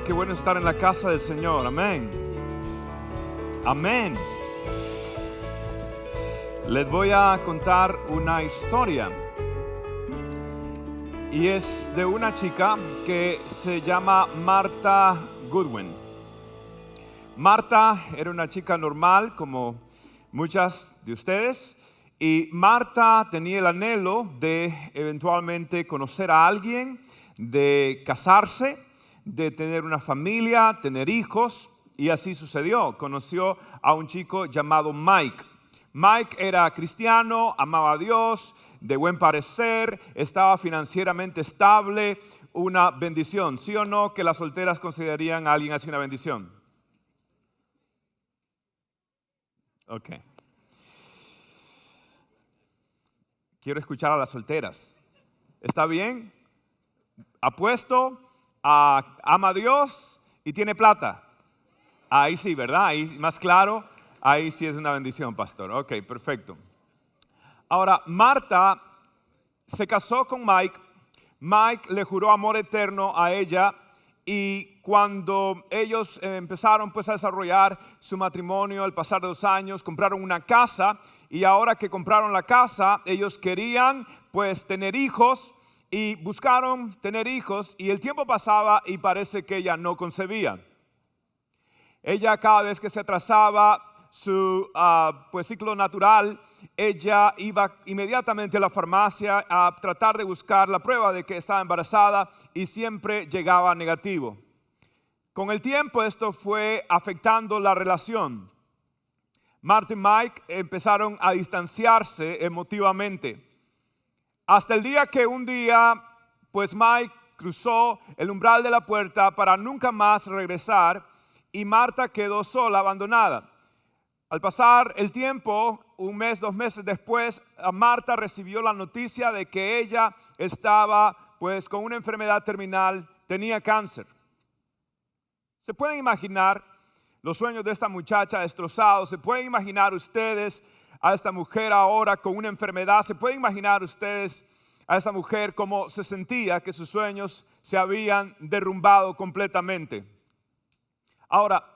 qué bueno estar en la casa del Señor. Amén. Amén. Les voy a contar una historia. Y es de una chica que se llama Martha Goodwin. Martha era una chica normal como muchas de ustedes. Y Martha tenía el anhelo de eventualmente conocer a alguien, de casarse, de tener una familia, tener hijos, y así sucedió. Conoció a un chico llamado Mike. Mike era cristiano, amaba a Dios, de buen parecer, estaba financieramente estable, una bendición. ¿Sí o no que las solteras considerarían a alguien así una bendición? Ok. Quiero escuchar a las solteras. ¿Está bien? Apuesto, ama a Dios y tiene plata. Ahí sí, ¿verdad? Ahí más claro, ahí sí es una bendición, pastor. Ok, perfecto. Ahora, Martha se casó con Mike. Mike le juró amor eterno a ella y cuando ellos empezaron pues a desarrollar su matrimonio al pasar de 2 años, compraron una casa y ahora que compraron la casa, ellos querían pues tener hijos y buscaron tener hijos y el tiempo pasaba y parece que ella no concebía. Ella cada vez que se atrasaba su pues ciclo natural, ella iba inmediatamente a la farmacia a tratar de buscar la prueba de que estaba embarazada y siempre llegaba negativo. Con el tiempo esto fue afectando la relación. Martha y Mike empezaron a distanciarse emotivamente. Hasta el día que un día, pues Mike cruzó el umbral de la puerta para nunca más regresar y Martha quedó sola, abandonada. Al pasar el tiempo, 1 mes, 2 meses después, Martha recibió la noticia de que ella estaba pues con una enfermedad terminal, tenía cáncer. ¿Se pueden imaginar los sueños de esta muchacha destrozados? ¿Se pueden imaginar ustedes a esta mujer ahora con una enfermedad? ¿Se pueden imaginar ustedes a esta mujer cómo se sentía que sus sueños se habían derrumbado completamente? Ahora,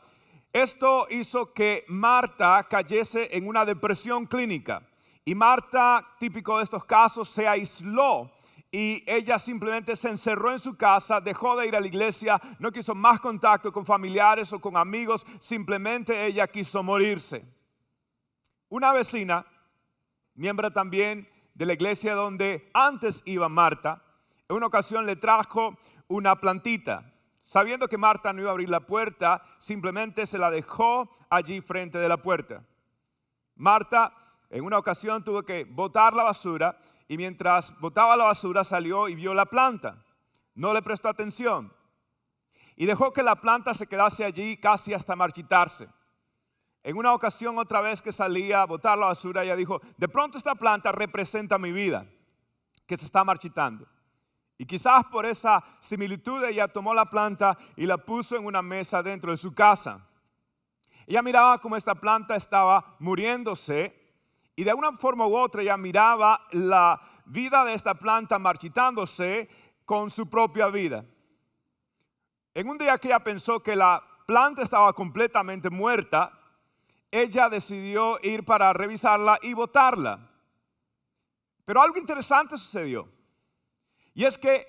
esto hizo que Martha cayese en una depresión clínica. Y Martha, típico de estos casos, se aisló y ella simplemente se encerró en su casa, dejó de ir a la iglesia, no quiso más contacto con familiares o con amigos, simplemente ella quiso morirse. Una vecina, miembro también de la iglesia donde antes iba Martha, en una ocasión le trajo una plantita. Sabiendo que Martha no iba a abrir la puerta, simplemente se la dejó allí frente de la puerta. Martha en una ocasión tuvo que botar la basura y mientras botaba la basura salió y vio la planta. No le prestó atención y dejó que la planta se quedase allí casi hasta marchitarse. En una ocasión otra vez que salía a botar la basura, ella dijo, de pronto esta planta representa mi vida, que se está marchitando. Y quizás por esa similitud ella tomó la planta y la puso en una mesa dentro de su casa. Ella miraba cómo esta planta estaba muriéndose y de una forma u otra ella miraba la vida de esta planta marchitándose con su propia vida. En un día que ella pensó que la planta estaba completamente muerta, ella decidió ir para revisarla y botarla. Pero algo interesante sucedió. Y es que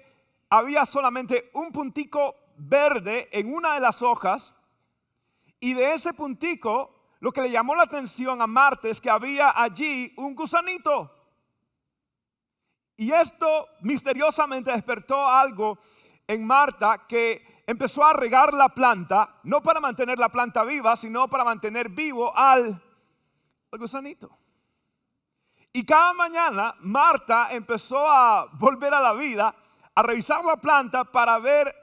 había solamente un puntico verde en una de las hojas y de ese puntico lo que le llamó la atención a Martha es que había allí un gusanito. Y esto misteriosamente despertó algo en Martha que empezó a regar la planta, no para mantener la planta viva, sino para mantener vivo al gusanito. Y cada mañana Martha empezó a volver a la vida, a revisar la planta para ver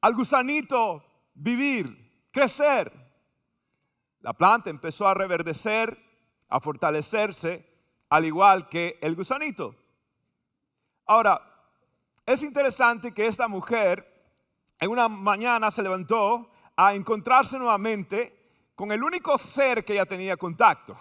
al gusanito vivir, crecer. La planta empezó a reverdecer, a fortalecerse, al igual que el gusanito. Ahora, es interesante que esta mujer en una mañana se levantó a encontrarse nuevamente con el único ser que ella tenía contacto,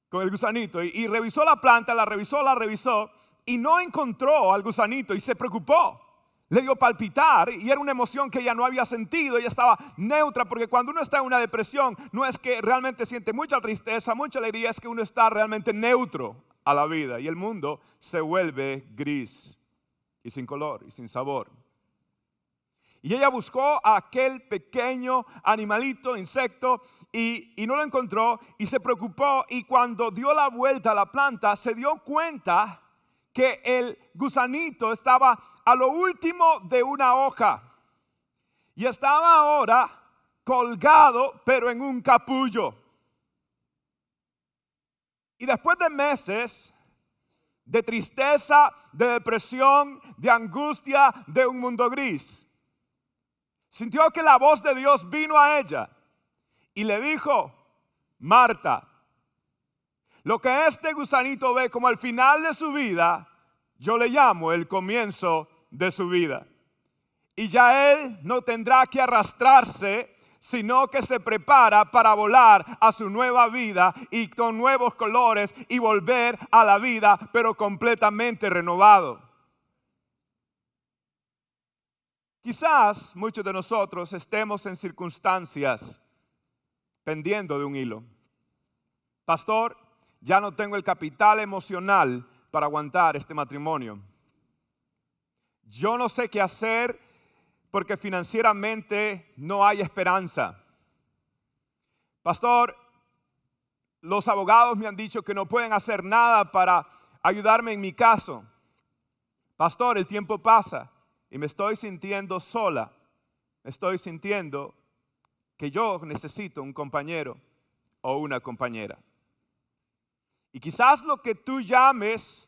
con el gusanito, y revisó la planta, la revisó y no encontró al gusanito y se preocupó. le dio palpitar y era una emoción que ella no había sentido. Ella estaba neutra, porque cuando uno está en una depresión no es que realmente siente mucha tristeza, mucha alegría, es que uno está realmente neutro a la vida y el mundo se vuelve gris y sin color y sin sabor. Y ella buscó a aquel pequeño animalito, insecto, y no lo encontró y se preocupó, y cuando dio la vuelta a la planta se dio cuenta que el gusanito estaba a lo último de una hoja y estaba ahora colgado, pero en un capullo. Y después de meses de tristeza, de depresión, de angustia, de un mundo gris, sintió que la voz de Dios vino a ella y le dijo: Marta, lo que este gusanito ve como el final de su vida, yo le llamo el comienzo de su vida. Y ya él no tendrá que arrastrarse, sino que se prepara para volar a su nueva vida y con nuevos colores y volver a la vida, pero completamente renovado. Quizás muchos de nosotros estemos en circunstancias pendiendo de un hilo. Pastor, ya no tengo el capital emocional para aguantar este matrimonio. Yo no sé qué hacer porque financieramente no hay esperanza. Pastor, los abogados me han dicho que no pueden hacer nada para ayudarme en mi caso. Pastor, el tiempo pasa y me estoy sintiendo sola. Me estoy sintiendo que yo necesito un compañero o una compañera. Y quizás lo que tú llames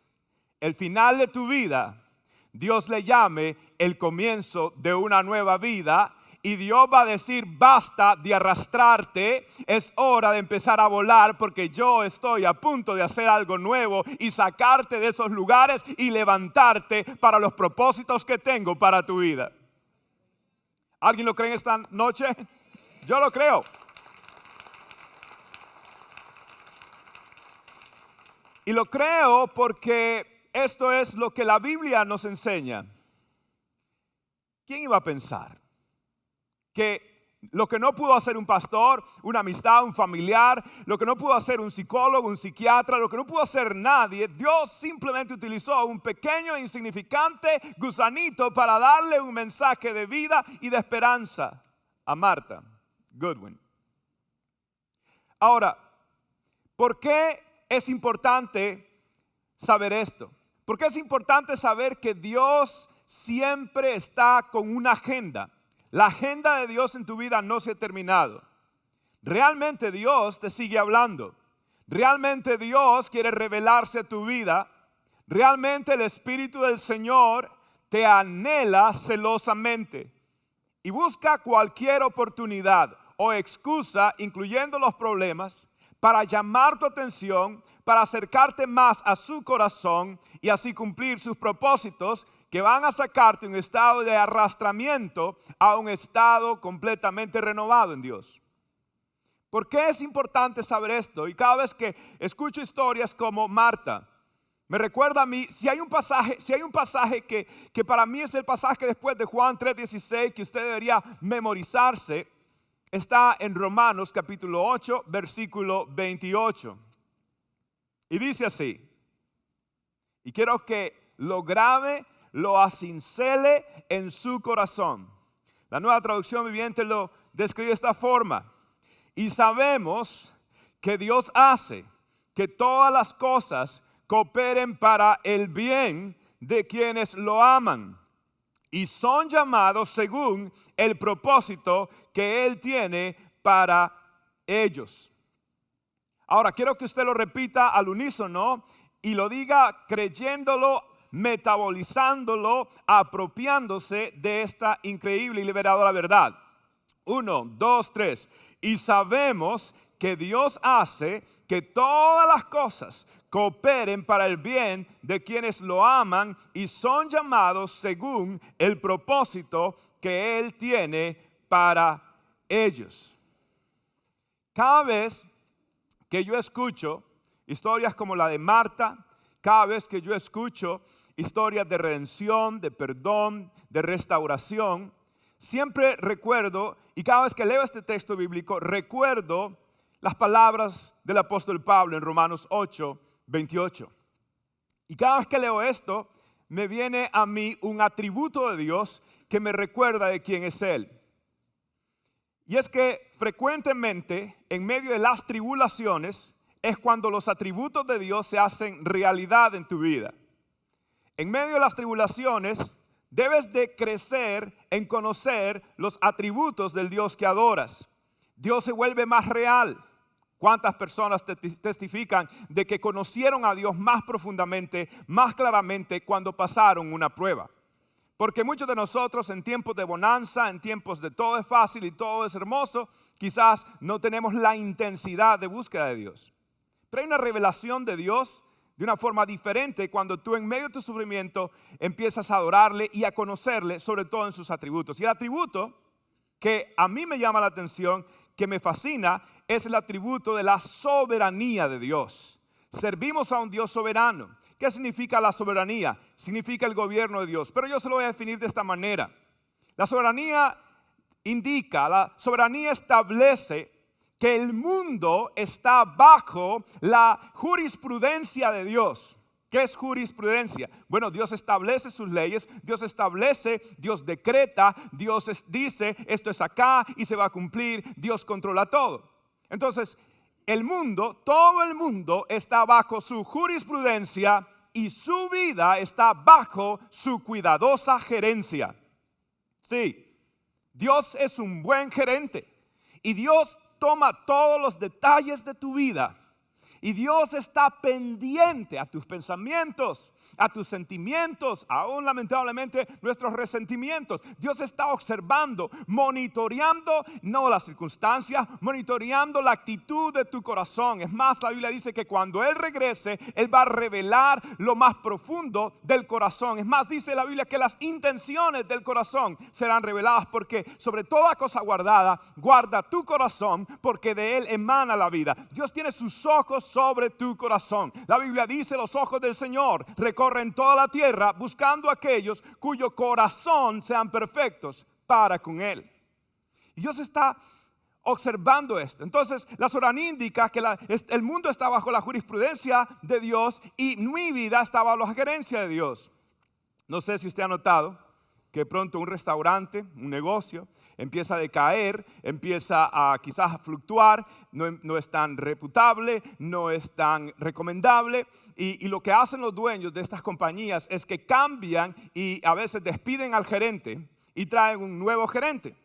el final de tu vida, Dios le llame el comienzo de una nueva vida. Y Dios va a decir: basta de arrastrarte, es hora de empezar a volar, porque yo estoy a punto de hacer algo nuevo y sacarte de esos lugares y levantarte para los propósitos que tengo para tu vida. ¿Alguien lo cree en esta noche? Yo lo creo. Y lo creo porque esto es lo que la Biblia nos enseña. ¿Quién iba a pensar que lo que no pudo hacer un pastor, una amistad, un familiar, lo que no pudo hacer un psicólogo, un psiquiatra, lo que no pudo hacer nadie, Dios simplemente utilizó un pequeño e insignificante gusanito para darle un mensaje de vida y de esperanza a Marta Goodwin? Ahora, ¿por qué es importante saber esto? ¿Por qué es importante saber que Dios siempre está con una agenda? La agenda de Dios en tu vida no se ha terminado. Realmente Dios te sigue hablando. Realmente Dios quiere revelarse a tu vida. Realmente el Espíritu del Señor te anhela celosamente y busca cualquier oportunidad o excusa, incluyendo los problemas, para llamar tu atención, para acercarte más a su corazón y así cumplir sus propósitos, que van a sacarte de un estado de arrastramiento a un estado completamente renovado en Dios. ¿Por qué es importante saber esto? Y cada vez que escucho historias como Marta, me recuerda a mí, si hay un pasaje que para mí es el pasaje después de Juan 3:16 que usted debería memorizarse, está en Romanos capítulo 8, versículo 28. Y dice así, y quiero que lo grabe, lo acincele en su corazón. La Nueva Traducción Viviente lo describe de esta forma: y sabemos que Dios hace que todas las cosas cooperen para el bien de quienes lo aman y son llamados según el propósito que Él tiene para ellos. Ahora, quiero que usted lo repita al unísono y lo diga creyéndolo, metabolizándolo, apropiándose de esta increíble y liberadora verdad. 1, 2, 3. Y sabemos que Dios hace que todas las cosas cooperen para el bien de quienes lo aman y son llamados según el propósito que Él tiene para ellos. Cada vez que yo escucho historias como la de Marta, cada vez que yo escucho historias de redención, de perdón, de restauración, siempre recuerdo, y cada vez que leo este texto bíblico, recuerdo las palabras del apóstol Pablo en Romanos 8, 28. Y cada vez que leo esto, me viene a mí un atributo de Dios que me recuerda de quién es Él. Y es que frecuentemente, en medio de las tribulaciones, es cuando los atributos de Dios se hacen realidad en tu vida. En medio de las tribulaciones, debes de crecer en conocer los atributos del Dios que adoras. Dios se vuelve más real. ¿Cuántas personas testifican de que conocieron a Dios más profundamente, más claramente cuando pasaron una prueba? Porque muchos de nosotros en tiempos de bonanza, en tiempos de todo es fácil y todo es hermoso, quizás no tenemos la intensidad de búsqueda de Dios. Pero hay una revelación de Dios de una forma diferente cuando tú en medio de tu sufrimiento empiezas a adorarle y a conocerle, sobre todo en sus atributos. Y el atributo que a mí me llama la atención, que me fascina, es el atributo de la soberanía de Dios. Servimos a un Dios soberano. ¿Qué significa la soberanía? Significa el gobierno de Dios. Pero yo se lo voy a definir de esta manera. La soberanía la soberanía establece que el mundo está bajo la jurisprudencia de Dios. ¿Qué es jurisprudencia? Bueno, Dios establece sus leyes, Dios decreta, Dios dice esto es acá y se va a cumplir, Dios controla todo. Entonces, todo el mundo está bajo su jurisprudencia y su vida está bajo su cuidadosa gerencia. Sí, Dios es un buen gerente y Dios toma todos los detalles de tu vida. Y Dios está pendiente a tus pensamientos, a tus sentimientos, aún lamentablemente nuestros resentimientos. Dios está observando, monitoreando, no las circunstancias, monitoreando la actitud de tu corazón. Es más, la Biblia dice que cuando Él regrese, Él va a revelar lo más profundo del corazón. Es más, dice la Biblia que las intenciones del corazón serán reveladas porque sobre toda cosa guardada, guarda tu corazón porque de Él emana la vida. Dios tiene sus ojos sobre tu corazón. La Biblia dice: los ojos del Señor recorren toda la tierra buscando a aquellos cuyo corazón sean perfectos para con Él. Y Dios está observando esto. Entonces la soberanía indica que el mundo está bajo la jurisprudencia de Dios y mi vida está bajo la gerencia de Dios. No sé si usted ha notado que pronto un restaurante, un negocio, empieza a decaer, empieza a quizás fluctuar, no es tan reputable, no es tan recomendable. Y lo que hacen los dueños de estas compañías es que cambian y a veces despiden al gerente y traen un nuevo gerente.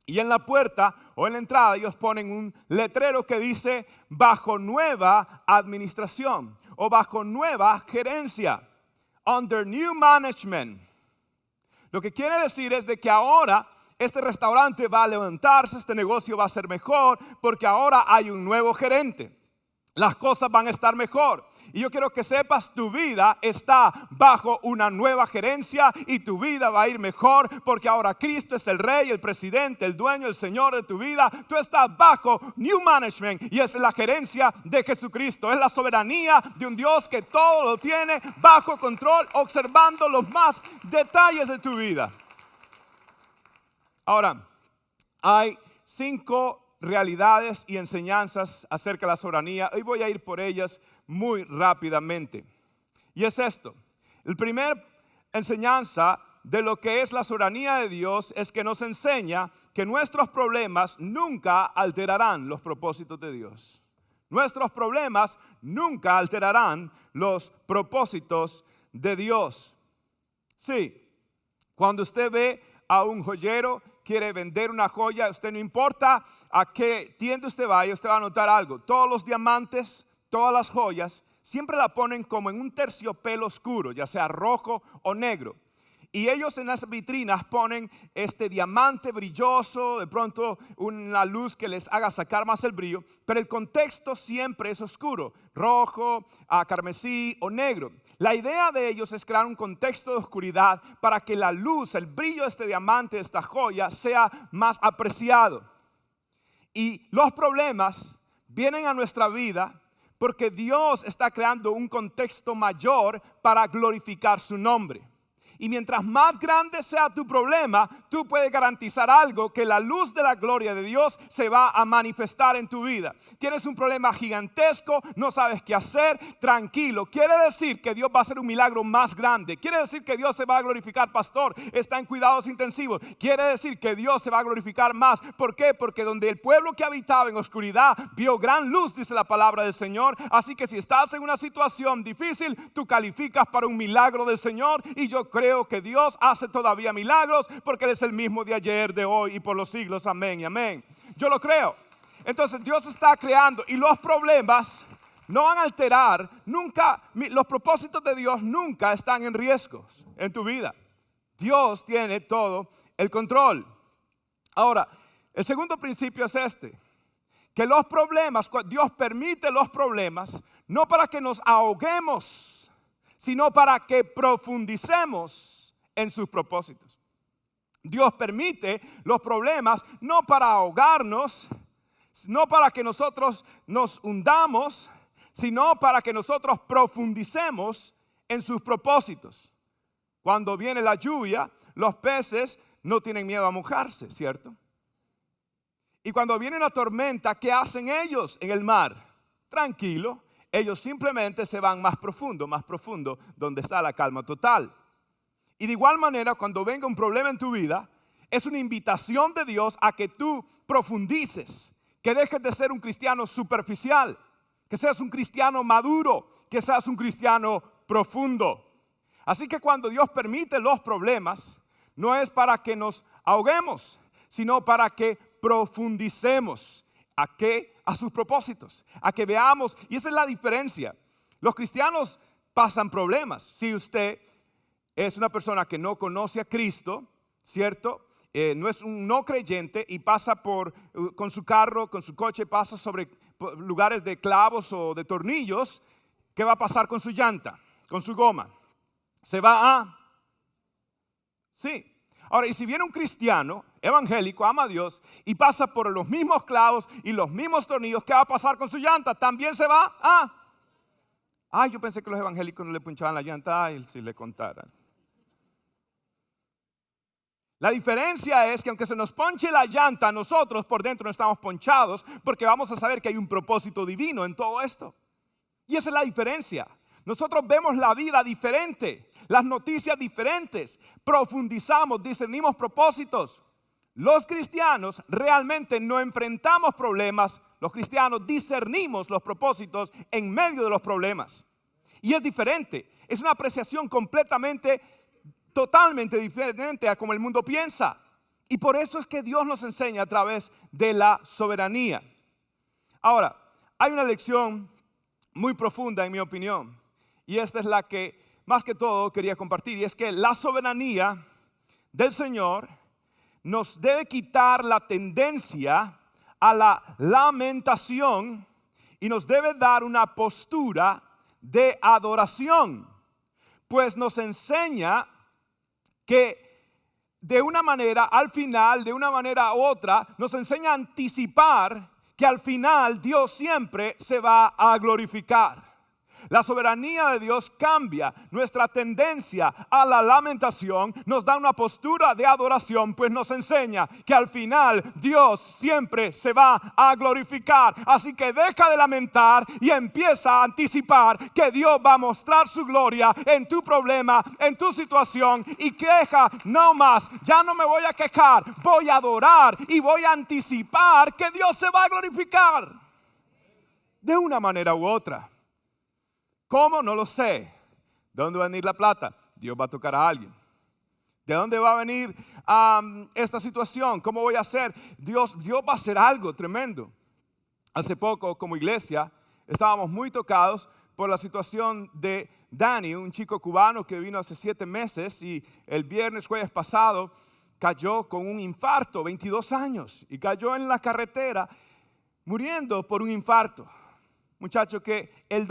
Y en la puerta o en la entrada ellos ponen un letrero que dice bajo nueva administración o bajo nueva gerencia, under new management. Lo que quiere decir es de que ahora este restaurante va a levantarse, este negocio va a ser mejor porque ahora hay un nuevo gerente. Las cosas van a estar mejor. Y yo quiero que sepas, tu vida está bajo una nueva gerencia y tu vida va a ir mejor porque ahora Cristo es el Rey, el Presidente, el Dueño, el Señor de tu vida. Tú estás bajo New Management y es la gerencia de Jesucristo. Es la soberanía de un Dios que todo lo tiene bajo control, observando los más detalles de tu vida. Ahora, hay 5 realidades y enseñanzas acerca de la soberanía. Hoy voy a ir por ellas muy rápidamente. Y es esto. La primera enseñanza de lo que es la soberanía de Dios es que nos enseña que nuestros problemas nunca alterarán los propósitos de Dios. Nuestros problemas nunca alterarán los propósitos de Dios. Sí, cuando usted ve a un joyero, quiere vender una joya, usted no importa a qué tienda usted vaya, usted va a notar algo. Todos los diamantes, todas las joyas, siempre la ponen como en un terciopelo oscuro, ya sea rojo o negro. Y ellos en las vitrinas ponen este diamante brilloso, de pronto una luz que les haga sacar más el brillo, pero el contexto siempre es oscuro, rojo, carmesí o negro. La idea de ellos es crear un contexto de oscuridad para que la luz, el brillo de este diamante, de esta joya, sea más apreciado. Y los problemas vienen a nuestra vida Porque Dios está creando un contexto mayor para glorificar su nombre. Y mientras más grande sea tu problema, tú puedes garantizar algo, que la luz de la gloria de Dios se va a manifestar en tu vida. Tienes un problema gigantesco, no sabes qué hacer, tranquilo. Quiere decir que Dios va a hacer un milagro más grande. Quiere decir que Dios se va a glorificar, pastor, está en cuidados intensivos. Quiere decir que Dios se va a glorificar más. ¿Por qué? Porque donde el pueblo que habitaba en oscuridad vio gran luz, dice la palabra del Señor. Así que si estás en una situación difícil, tú calificas para un milagro del Señor. Y yo creo que Dios hace todavía milagros, porque Él es el mismo de ayer, de hoy y por los siglos. Amén y amén. Yo lo creo. Entonces Dios está creando, y los problemas no van a alterar nunca. Los propósitos de Dios nunca están en riesgo en tu vida. Dios tiene todo el control. Ahora, el segundo principio es este: que los problemas, Dios permite los problemas no para que nos ahoguemos, sino para que profundicemos en sus propósitos. Dios permite los problemas no para ahogarnos, no para que nosotros nos hundamos, sino para que nosotros profundicemos en sus propósitos. Cuando viene la lluvia, los peces no tienen miedo a mojarse, ¿cierto? Y cuando viene la tormenta, ¿qué hacen ellos en el mar? Tranquilo. Ellos simplemente se van más profundo, donde está la calma total. Y de igual manera, cuando venga un problema en tu vida, es una invitación de Dios a que tú profundices, que dejes de ser un cristiano superficial, que seas un cristiano maduro, que seas un cristiano profundo. Así que cuando Dios permite los problemas, no es para que nos ahoguemos, sino para que profundicemos. ¿A qué? A sus propósitos, a que veamos. Y esa es la diferencia. Los cristianos pasan problemas. Si usted es una persona que no conoce a Cristo, ¿cierto? No es un no creyente y pasa con su carro, con su coche, pasa sobre lugares de clavos o de tornillos, ¿qué va a pasar con su llanta, con su goma? Se va a... Sí. Ahora, y si viene un cristiano evangélico, ama a Dios, y pasa por los mismos clavos y los mismos tornillos, ¿qué va a pasar con su llanta? También se va a... Ay, yo pensé que los evangélicos no le punchaban la llanta. Ay, si le contaran. La diferencia es que aunque se nos ponche la llanta, nosotros por dentro no estamos ponchados, porque vamos a saber que hay un propósito divino en todo esto. Y esa es la diferencia. Nosotros vemos la vida diferente, las noticias diferentes, profundizamos, discernimos propósitos. Los cristianos realmente no enfrentamos problemas, los cristianos discernimos los propósitos en medio de los problemas. Y es diferente, es una apreciación totalmente diferente a como el mundo piensa. Y por eso es que Dios nos enseña a través de la soberanía. Ahora, hay una lección muy profunda en mi opinión, y esta es la que más que todo quería compartir, y es que la soberanía del Señor nos debe quitar la tendencia a la lamentación y nos debe dar una postura de adoración, pues nos enseña que de una manera al final, de una manera u otra, nos enseña a anticipar que al final Dios siempre se va a glorificar. La soberanía de Dios cambia nuestra tendencia a la lamentación, nos da una postura de adoración, pues nos enseña que al final Dios siempre se va a glorificar. Así que deja de lamentar y empieza a anticipar que Dios va a mostrar su gloria en tu problema, en tu situación, y queja no más. Ya no me voy a quejar, voy a adorar y voy a anticipar que Dios se va a glorificar de una manera u otra. ¿Cómo? No lo sé. ¿De dónde va a venir la plata? Dios va a tocar a alguien. ¿De dónde va a venir esta situación? ¿Cómo voy a hacer? Dios va a hacer algo tremendo. Hace poco, como iglesia, estábamos muy tocados por la situación de Dani, un chico cubano que vino hace 7 meses y el jueves pasado, cayó con un infarto, 22 años, y cayó en la carretera muriendo por un infarto. Muchacho que el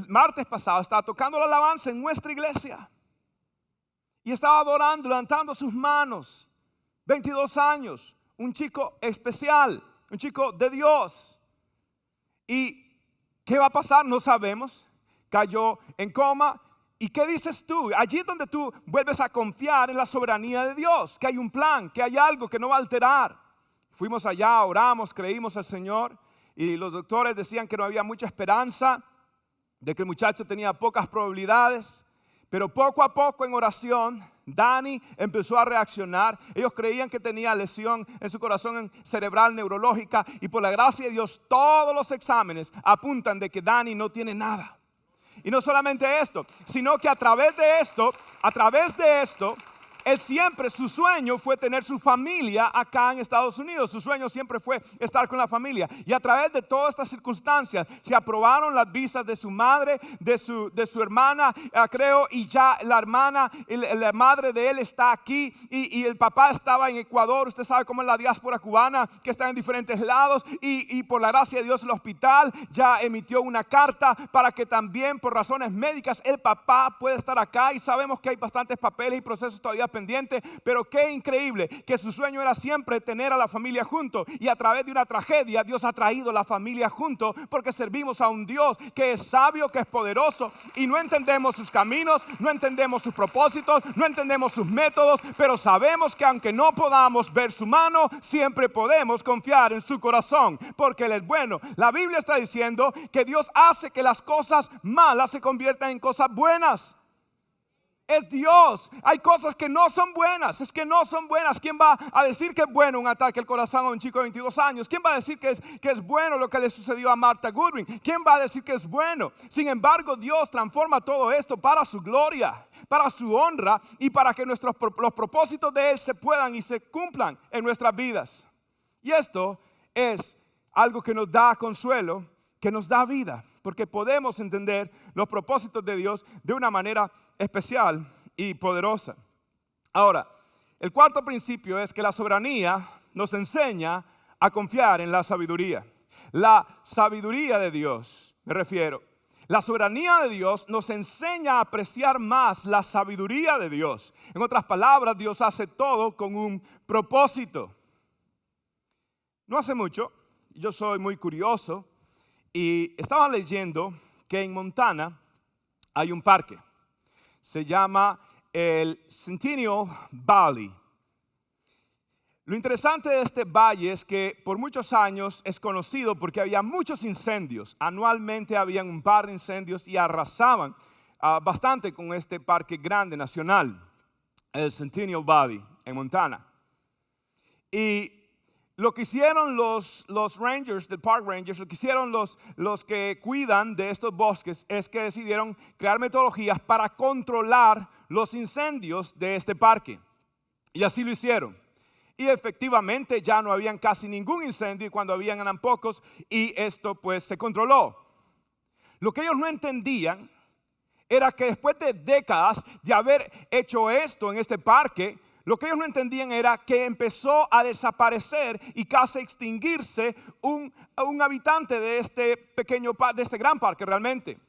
martes pasado, estaba tocando la alabanza en nuestra iglesia. Y estaba adorando, levantando sus manos. 22 años, un chico especial, un chico de Dios. Y ¿Qué va a pasar? No sabemos. Cayó en coma. ¿Y qué dices tú? Allí es donde tú vuelves a confiar en la soberanía de Dios, que hay un plan, que hay algo que no va a alterar. Fuimos allá, oramos, creímos al Señor y los doctores decían que no había mucha esperanza, de que el muchacho tenía pocas probabilidades, pero poco a poco en oración, Dani empezó a reaccionar. Ellos creían que tenía lesión en su corazón cerebral neurológica y por la gracia de Dios todos los exámenes apuntan de que Dani no tiene nada. Y no solamente esto, sino que a través de esto, él siempre, su sueño fue tener su familia acá en Estados Unidos. Su sueño siempre fue estar con la familia. Y a través de todas estas circunstancias se aprobaron las visas de su madre, de su hermana, creo, y ya la hermana, la madre de él está aquí y el papá estaba en Ecuador. Usted sabe cómo es la diáspora cubana, que está en diferentes lados y por la gracia de Dios el hospital ya emitió una carta para que también por razones médicas el papá pueda estar acá y sabemos que hay bastantes papeles y procesos todavía pendiente, pero qué increíble que su sueño era siempre tener a la familia junto y a través de una tragedia Dios ha traído la familia junto porque servimos a un Dios que es sabio, que es poderoso y no entendemos sus caminos, no entendemos sus propósitos, no entendemos sus métodos, pero sabemos que aunque no podamos ver su mano, siempre podemos confiar en su corazón porque Él es bueno. La Biblia está diciendo que Dios hace que las cosas malas se conviertan en cosas buenas. Es Dios. Hay cosas que no son buenas. Es que no son buenas. ¿Quién va a decir que es bueno un ataque al corazón a un chico de 22 años? ¿Quién va a decir que es bueno lo que le sucedió a Martha Goodwin? ¿Quién va a decir que es bueno? Sin embargo, Dios transforma todo esto para su gloria, para su honra y para que los propósitos de Él se puedan y se cumplan en nuestras vidas. Y esto es algo que nos da consuelo, que nos da vida, porque podemos entender los propósitos de Dios de una manera especial y poderosa. Ahora, el cuarto principio es que la soberanía nos enseña a confiar en la sabiduría. La sabiduría de Dios, me refiero. La soberanía de Dios nos enseña a apreciar más la sabiduría de Dios. En otras palabras, Dios hace todo con un propósito. No hace mucho, yo soy muy curioso y estaba leyendo que en Montana hay un parque. Se llama el Centennial Valley. Lo interesante de este valle es que por muchos años es conocido porque había muchos incendios. Anualmente habían un par de incendios y arrasaban bastante con este parque grande nacional, el Centennial Valley en Montana. Y lo que hicieron los rangers, del Park Rangers, lo que hicieron los que cuidan de estos bosques es que decidieron crear metodologías para controlar los incendios de este parque. Y así lo hicieron. Y efectivamente ya no habían casi ningún incendio y cuando habían eran pocos y esto pues se controló. Lo que ellos no entendían era que después de décadas de haber hecho esto en este parque, lo que ellos no entendían era que empezó a desaparecer y casi extinguirse un habitante de este gran parque realmente.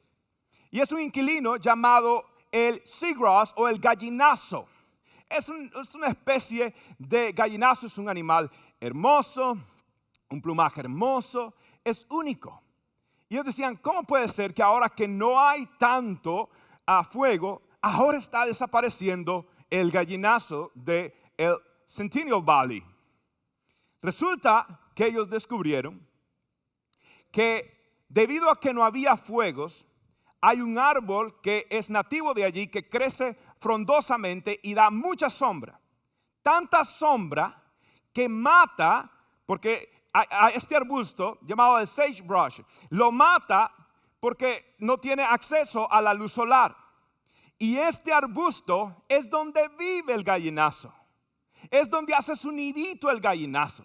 Y es un inquilino llamado el seagrass o el gallinazo. Es una especie de gallinazo, es un animal hermoso, un plumaje hermoso, es único. Y ellos decían, ¿cómo puede ser que ahora que no hay tanto fuego, ahora está desapareciendo el gallinazo de el Centennial Valley? Resulta que ellos descubrieron que debido a que no había fuegos, hay un árbol que es nativo de allí que crece frondosamente y da mucha sombra. Tanta sombra que mata, porque a este arbusto llamado el sagebrush, lo mata porque no tiene acceso a la luz solar. Y este arbusto es donde vive el gallinazo. Es donde hace su nidito el gallinazo.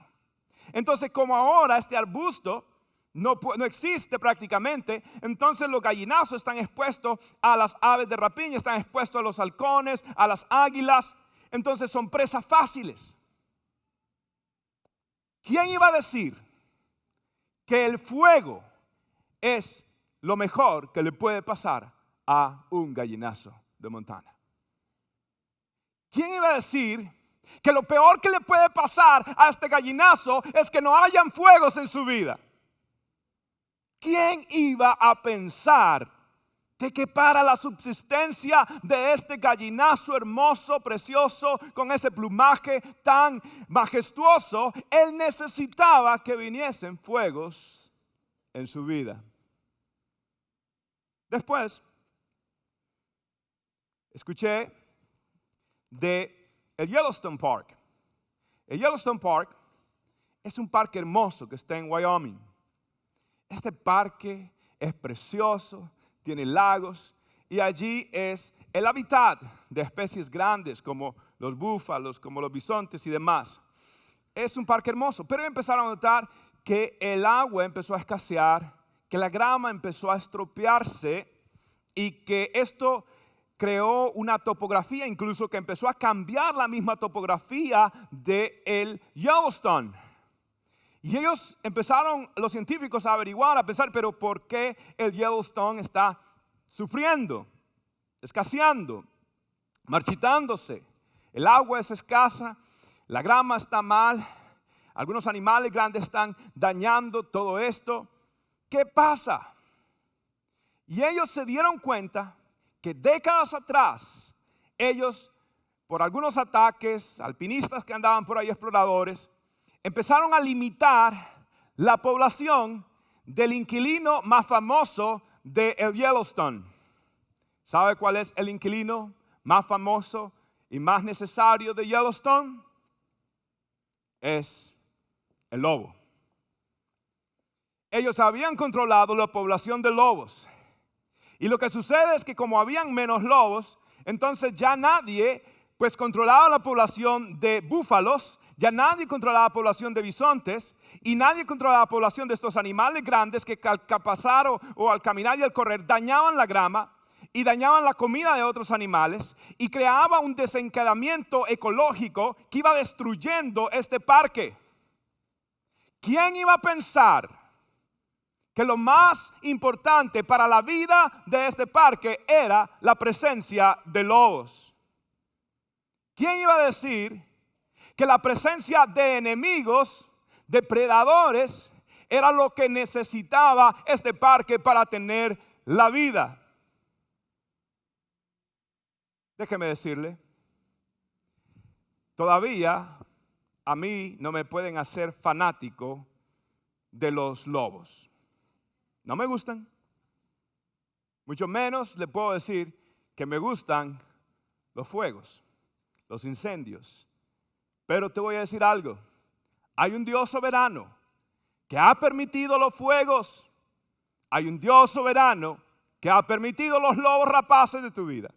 Entonces, como ahora este arbusto no existe prácticamente, entonces los gallinazos están expuestos a las aves de rapiña, están expuestos a los halcones, a las águilas. Entonces son presas fáciles. ¿Quién iba a decir que el fuego es lo mejor que le puede pasar a un gallinazo de Montana? ¿Quién iba a decir que lo peor que le puede pasar a este gallinazo es que no hayan fuegos en su vida? ¿Quién iba a pensar de que para la subsistencia de este gallinazo hermoso, precioso, con ese plumaje tan majestuoso, él necesitaba que viniesen fuegos en su vida? Después, escuché de el Yellowstone Park. El Yellowstone Park es un parque hermoso que está en Wyoming. Este parque es precioso, tiene lagos y allí es el hábitat de especies grandes como los búfalos, como los bisontes y demás. Es un parque hermoso, pero empezaron a notar que el agua empezó a escasear, que la grama empezó a estropearse y que esto creó una topografía incluso que empezó a cambiar la misma topografía del Yellowstone. Y ellos empezaron, los científicos, a averiguar, a pensar, pero ¿por qué el Yellowstone está sufriendo, escaseando, marchitándose? El agua es escasa, la grama está mal, algunos animales grandes están dañando todo esto. ¿Qué pasa? Y ellos se dieron cuenta que décadas atrás, ellos, por algunos ataques, alpinistas que andaban por ahí, exploradores, empezaron a limitar la población del inquilino más famoso de el Yellowstone. ¿Sabe cuál es el inquilino más famoso y más necesario de Yellowstone? Es el lobo. Ellos habían controlado la población de lobos. Y lo que sucede es que como habían menos lobos, entonces ya nadie pues controlaba la población de búfalos, ya nadie controlaba la población de bisontes y nadie controlaba la población de estos animales grandes que al pasar o al caminar y al correr dañaban la grama y dañaban la comida de otros animales y creaba un desencadenamiento ecológico que iba destruyendo este parque. ¿Quién iba a pensar que lo más importante para la vida de este parque era la presencia de lobos? ¿Quién iba a decir que la presencia de enemigos, depredadores, era lo que necesitaba este parque para tener la vida? Déjeme decirle, todavía a mí no me pueden hacer fanático de los lobos. No me gustan. Mucho menos le puedo decir que me gustan los fuegos, los incendios. Pero te voy a decir algo. Hay un Dios soberano que ha permitido los fuegos. Hay un Dios soberano que ha permitido los lobos rapaces de tu vida.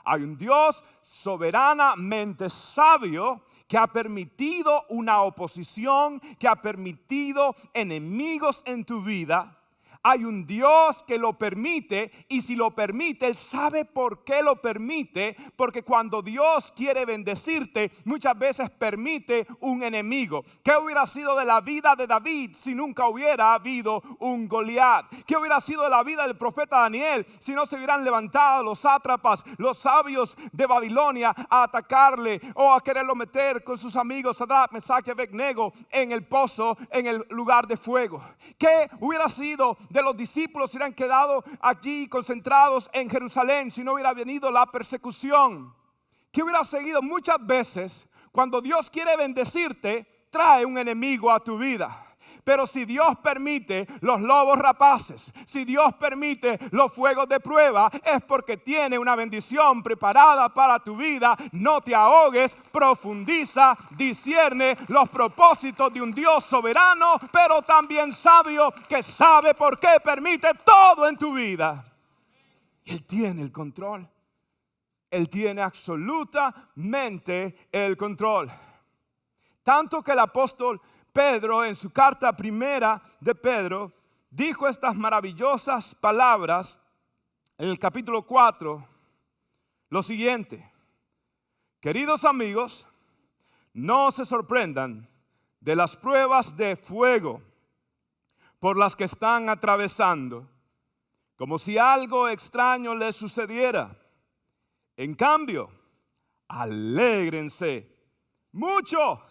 Hay un Dios soberanamente sabio que ha permitido una oposición, que ha permitido enemigos en tu vida. Hay un Dios que lo permite y si lo permite, Él sabe por qué lo permite, porque cuando Dios quiere bendecirte, muchas veces permite un enemigo. ¿Qué hubiera sido de la vida de David si nunca hubiera habido un Goliat? ¿Qué hubiera sido de la vida del profeta Daniel si no se hubieran levantado los sátrapas, los sabios de Babilonia a atacarle o a quererlo meter con sus amigos Sadrach, Mesach y Abednego en el pozo, en el lugar de fuego? ¿Qué hubiera sido de los discípulos si hubieran quedado allí concentrados en Jerusalén si no hubiera venido la persecución? ¿Qué hubiera seguido? Muchas veces cuando Dios quiere bendecirte, trae un enemigo a tu vida. Pero si Dios permite los lobos rapaces, si Dios permite los fuegos de prueba, es porque tiene una bendición preparada para tu vida. No te ahogues, profundiza, discierne los propósitos de un Dios soberano, pero también sabio, que sabe por qué permite todo en tu vida. Él tiene el control. Él tiene absolutamente el control. Tanto que el apóstol Pedro, en su carta primera de Pedro, dijo estas maravillosas palabras en el capítulo 4, lo siguiente: queridos amigos, no se sorprendan de las pruebas de fuego por las que están atravesando, como si algo extraño les sucediera. En cambio, alégrense mucho,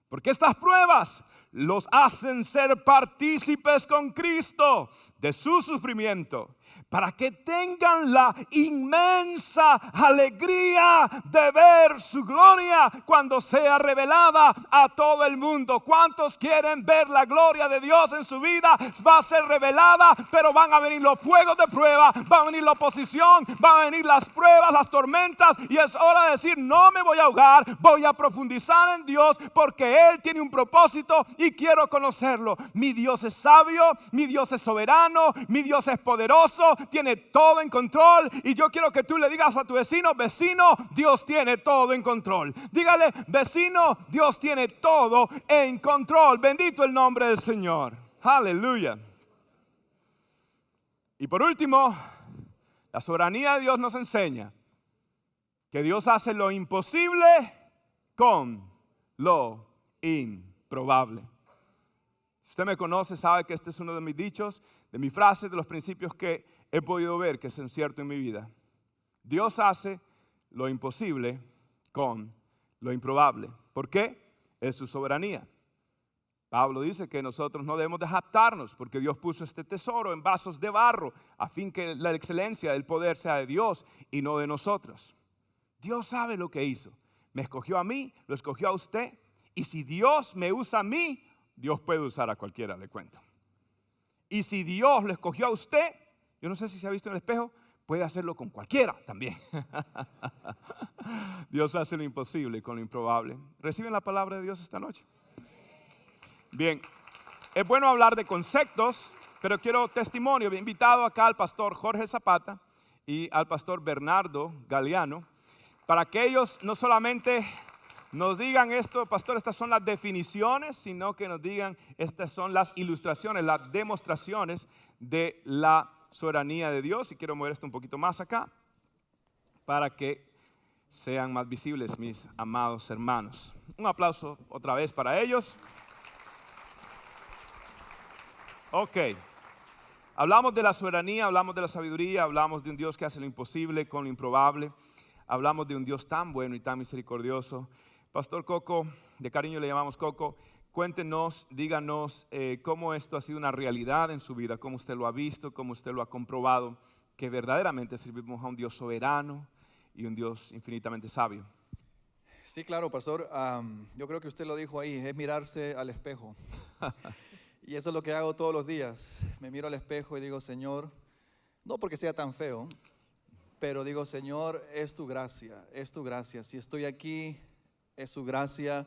porque estas pruebas los hacen ser partícipes con Cristo de su sufrimiento, para que tengan la inmensa alegría de ver su gloria cuando sea revelada a todo el mundo. ¿Cuántos quieren ver la gloria de Dios en su vida? Va a ser revelada, pero van a venir los fuegos de prueba, va a venir la oposición, van a venir las pruebas, las tormentas, y es hora de decir: no me voy a ahogar, voy a profundizar en Dios, porque Él tiene un propósito y quiero conocerlo. Mi Dios es sabio, mi Dios es soberano, mi Dios es poderoso, tiene todo en control. Y yo quiero que tú le digas a tu vecino: vecino, Dios tiene todo en control. Dígale: vecino, Dios tiene todo en control. Bendito el nombre del Señor. Aleluya. Y por último, la soberanía de Dios nos enseña que Dios hace lo imposible con lo improbable. Si usted me conoce, sabe que este es uno de mis dichos, de mis frases, de los principios que he podido ver que son ciertos en mi vida. Dios hace lo imposible con lo improbable. ¿Por qué? Es su soberanía. Pablo dice que nosotros no debemos de jactarnos, porque Dios puso este tesoro en vasos de barro, a fin que la excelencia del poder sea de Dios y no de nosotros. Dios sabe lo que hizo. Me escogió a mí, lo escogió a usted, y si Dios me usa a mí, Dios puede usar a cualquiera, le cuento. Y si Dios lo escogió a usted, yo no sé si se ha visto en el espejo, puede hacerlo con cualquiera también. Dios hace lo imposible con lo improbable. ¿Reciben la palabra de Dios esta noche? Bien, es bueno hablar de conceptos, pero quiero testimonio. He invitado acá al pastor Jorge Zapata y al pastor Bernardo Galeano, para que ellos no solamente nos digan esto: pastor, estas son las definiciones, sino que nos digan: estas son las ilustraciones, las demostraciones de la soberanía de Dios. Y quiero mover esto un poquito más acá para que sean más visibles mis amados hermanos. Un aplauso otra vez para ellos. Ok, hablamos de la soberanía, hablamos de la sabiduría, hablamos de un Dios que hace lo imposible con lo improbable, hablamos de un Dios tan bueno y tan misericordioso. Pastor Coco, de cariño le llamamos Coco, cuéntenos, díganos cómo esto ha sido una realidad en su vida, cómo usted lo ha visto, cómo usted lo ha comprobado, que verdaderamente servimos a un Dios soberano y un Dios infinitamente sabio. Sí, claro, pastor. Yo creo que usted lo dijo ahí, es mirarse al espejo. Y eso es lo que hago todos los días. Me miro al espejo y digo: Señor, no porque sea tan feo, pero digo: Señor, es tu gracia, es tu gracia. Si estoy aquí, es su gracia.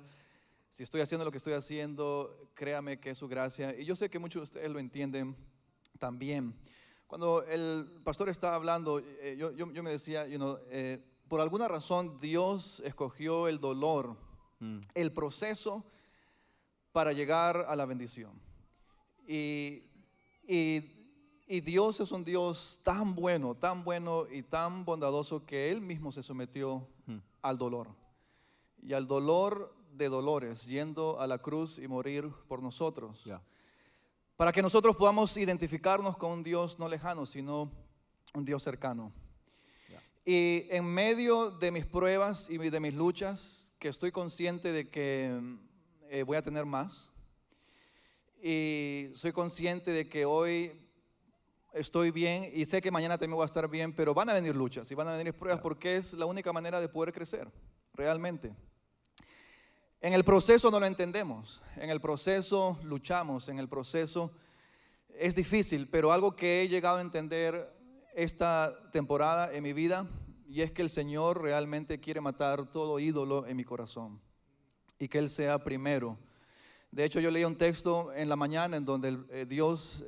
Si estoy haciendo lo que estoy haciendo, créame que es su gracia. Y yo sé que muchos de ustedes lo entienden también. Cuando el pastor estaba hablando, yo me decía, por alguna razón Dios escogió el dolor, el proceso, para llegar a la bendición. Y Dios es un Dios tan bueno y tan bondadoso, que Él mismo se sometió al dolor. Y al dolor de dolores, yendo a la cruz y morir por nosotros. Yeah. Para que nosotros podamos identificarnos con un Dios no lejano, sino un Dios cercano. Yeah. Y en medio de mis pruebas y de mis luchas, que estoy consciente de que voy a tener más, y soy consciente de que hoy estoy bien y sé que mañana también voy a estar bien, pero van a venir luchas y van a venir pruebas, porque es la única manera de poder crecer realmente. En el proceso no lo entendemos, en el proceso luchamos, en el proceso es difícil, pero algo que he llegado a entender esta temporada en mi vida, y es que el Señor realmente quiere matar todo ídolo en mi corazón y que Él sea primero. De hecho, yo leí un texto en la mañana en donde Dios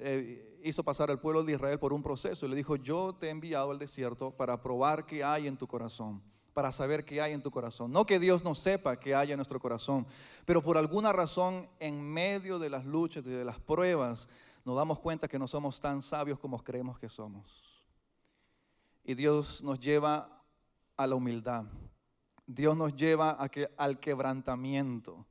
hizo pasar al pueblo de Israel por un proceso y le dijo: yo te he enviado al desierto para probar qué hay en tu corazón, para saber qué hay en tu corazón. No que Dios no sepa qué hay en nuestro corazón, pero por alguna razón, en medio de las luchas y de las pruebas, nos damos cuenta que no somos tan sabios como creemos que somos. Y Dios nos lleva a la humildad. Dios nos lleva al quebrantamiento.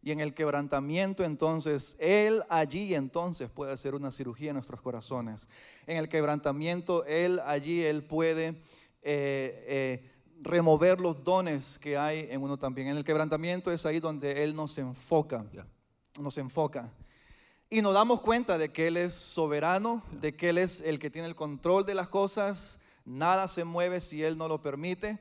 Y en el quebrantamiento, entonces, Él allí entonces puede hacer una cirugía en nuestros corazones. En el quebrantamiento, Él puede remover los dones que hay en uno también. En el quebrantamiento es ahí donde Él nos enfoca. Yeah. nos enfoca. Y nos damos cuenta de que Él es soberano, de que Él es el que tiene el control de las cosas. Nada se mueve si Él no lo permite.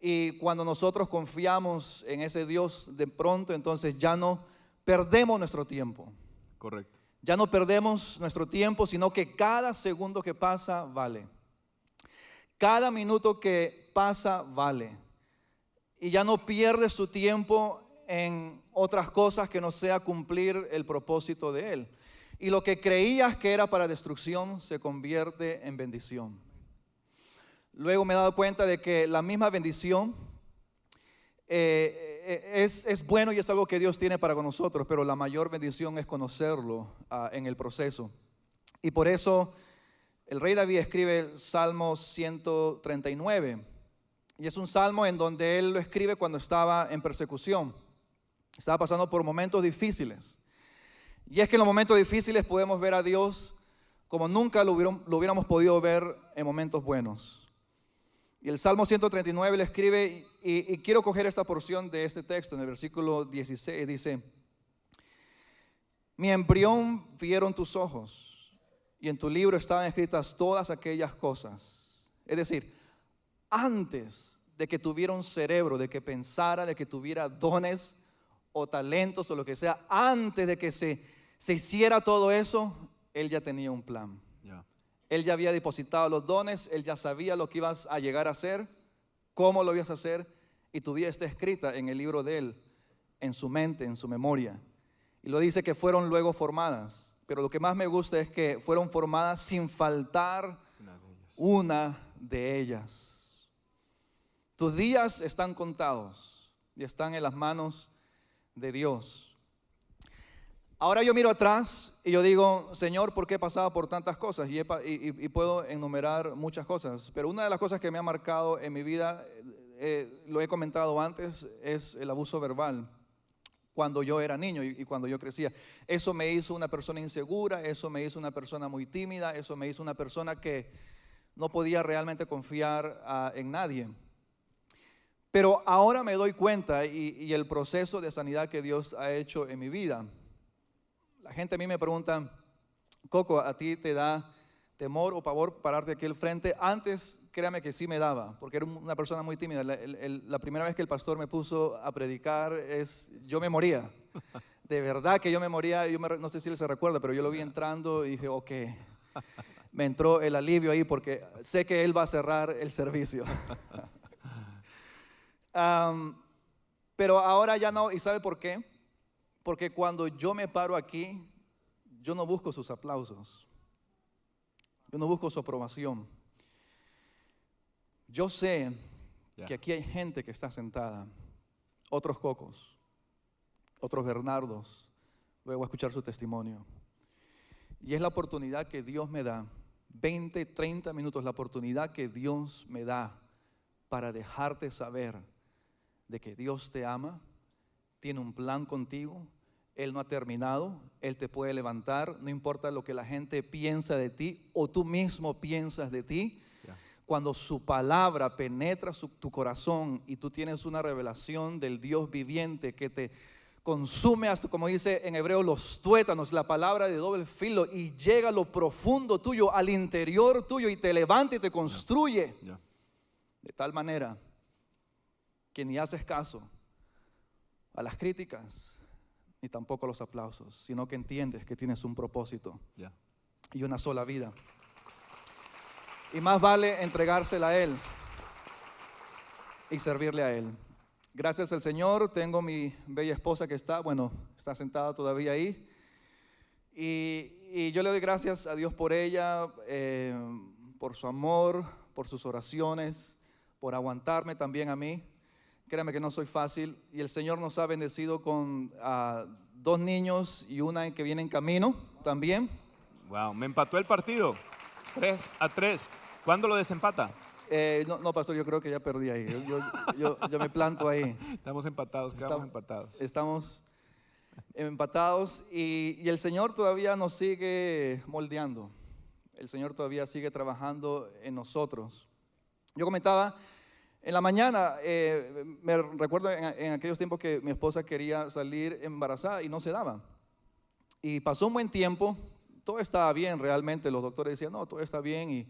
Y cuando nosotros confiamos en ese Dios, de pronto entonces ya no perdemos nuestro tiempo. Correcto. Ya no perdemos nuestro tiempo, sino que cada segundo que pasa vale. Cada minuto que pasa vale. Y ya no pierdes tu tiempo en otras cosas que no sea cumplir el propósito de Él. Y lo que creías que era para destrucción se convierte en bendición. Luego me he dado cuenta de que la misma bendición es bueno y es algo que Dios tiene para con nosotros, pero la mayor bendición es conocerlo en el proceso. Y por eso el rey David escribe el Salmo 139. Y es un salmo en donde él lo escribe cuando estaba en persecución. Estaba pasando por momentos difíciles. Y es que en los momentos difíciles podemos ver a Dios como nunca lo hubiéramos podido ver en momentos buenos. Y el Salmo 139 le escribe, y quiero coger esta porción de este texto, en el versículo 16, dice: mi embrión vieron tus ojos, y en tu libro estaban escritas todas aquellas cosas. Es decir, antes de que tuviera un cerebro, de que pensara, de que tuviera dones o talentos o lo que sea, antes de que se hiciera todo eso, Él ya tenía un plan. Yeah. Él ya había depositado los dones, Él ya sabía lo que ibas a llegar a hacer, cómo lo ibas a hacer, y tu vida está escrita en el libro de Él, en su mente, en su memoria. Y lo dice que fueron luego formadas, pero lo que más me gusta es que fueron formadas sin faltar una de ellas. Tus días están contados y están en las manos de Dios. Ahora yo miro atrás y yo digo: Señor, ¿por qué he pasado por tantas cosas? Y puedo enumerar muchas cosas, pero una de las cosas que me ha marcado en mi vida, lo he comentado antes, es el abuso verbal. Cuando yo era niño y cuando yo crecía, eso me hizo una persona insegura, eso me hizo una persona muy tímida, eso me hizo una persona que no podía realmente confiar en nadie. Pero ahora me doy cuenta y el proceso de sanidad que Dios ha hecho en mi vida. La gente a mí me pregunta: Coco, ¿a ti te da temor o pavor pararte aquí al frente? Antes, créame que sí me daba, porque era una persona muy tímida. La primera vez que el pastor me puso a predicar, yo me moría. De verdad que yo me moría. No sé si él se recuerda, pero yo lo vi entrando y dije: ok, me entró el alivio ahí porque sé que él va a cerrar el servicio. Pero ahora ya no. ¿Y sabe por qué? Porque cuando yo me paro aquí, yo no busco sus aplausos. Yo no busco su aprobación. Yo sé que aquí hay gente que está sentada, otros Cocos, otros Bernardos. Luego voy a escuchar su testimonio. Y es la oportunidad que Dios me da, 20, 30 minutos, la oportunidad que Dios me da para dejarte saber de que Dios te ama, tiene un plan contigo, Él no ha terminado, Él te puede levantar, no importa lo que la gente piensa de ti o tú mismo piensas de ti. Cuando su palabra penetra tu corazón y tú tienes una revelación del Dios viviente que te consume hasta, como dice en hebreo, los tuétanos, la palabra de doble filo, y llega a lo profundo tuyo, al interior tuyo, y te levanta y te construye de tal manera que ni haces caso a las críticas ni tampoco a los aplausos, sino que entiendes que tienes un propósito y una sola vida. Y más vale entregársela a Él y servirle a Él. Gracias al Señor, tengo mi bella esposa que está sentada todavía ahí. Y yo le doy gracias a Dios por ella, por su amor, por sus oraciones, por aguantarme también a mí. Créame que no soy fácil. Y el Señor nos ha bendecido con 2 niños y una que viene en camino también. Wow, me empató el partido. 3-3. ¿Cuándo lo desempata? No, pastor, yo creo que ya perdí ahí. Yo me planto ahí. Estamos empatados, quedamos empatados. Estamos empatados y el Señor todavía nos sigue moldeando. El Señor todavía sigue trabajando en nosotros. Yo comentaba en la mañana, me recuerdo en aquellos tiempos que mi esposa quería salir embarazada y no se daba. Y pasó un buen tiempo, todo estaba bien realmente, los doctores decían, no, todo está bien,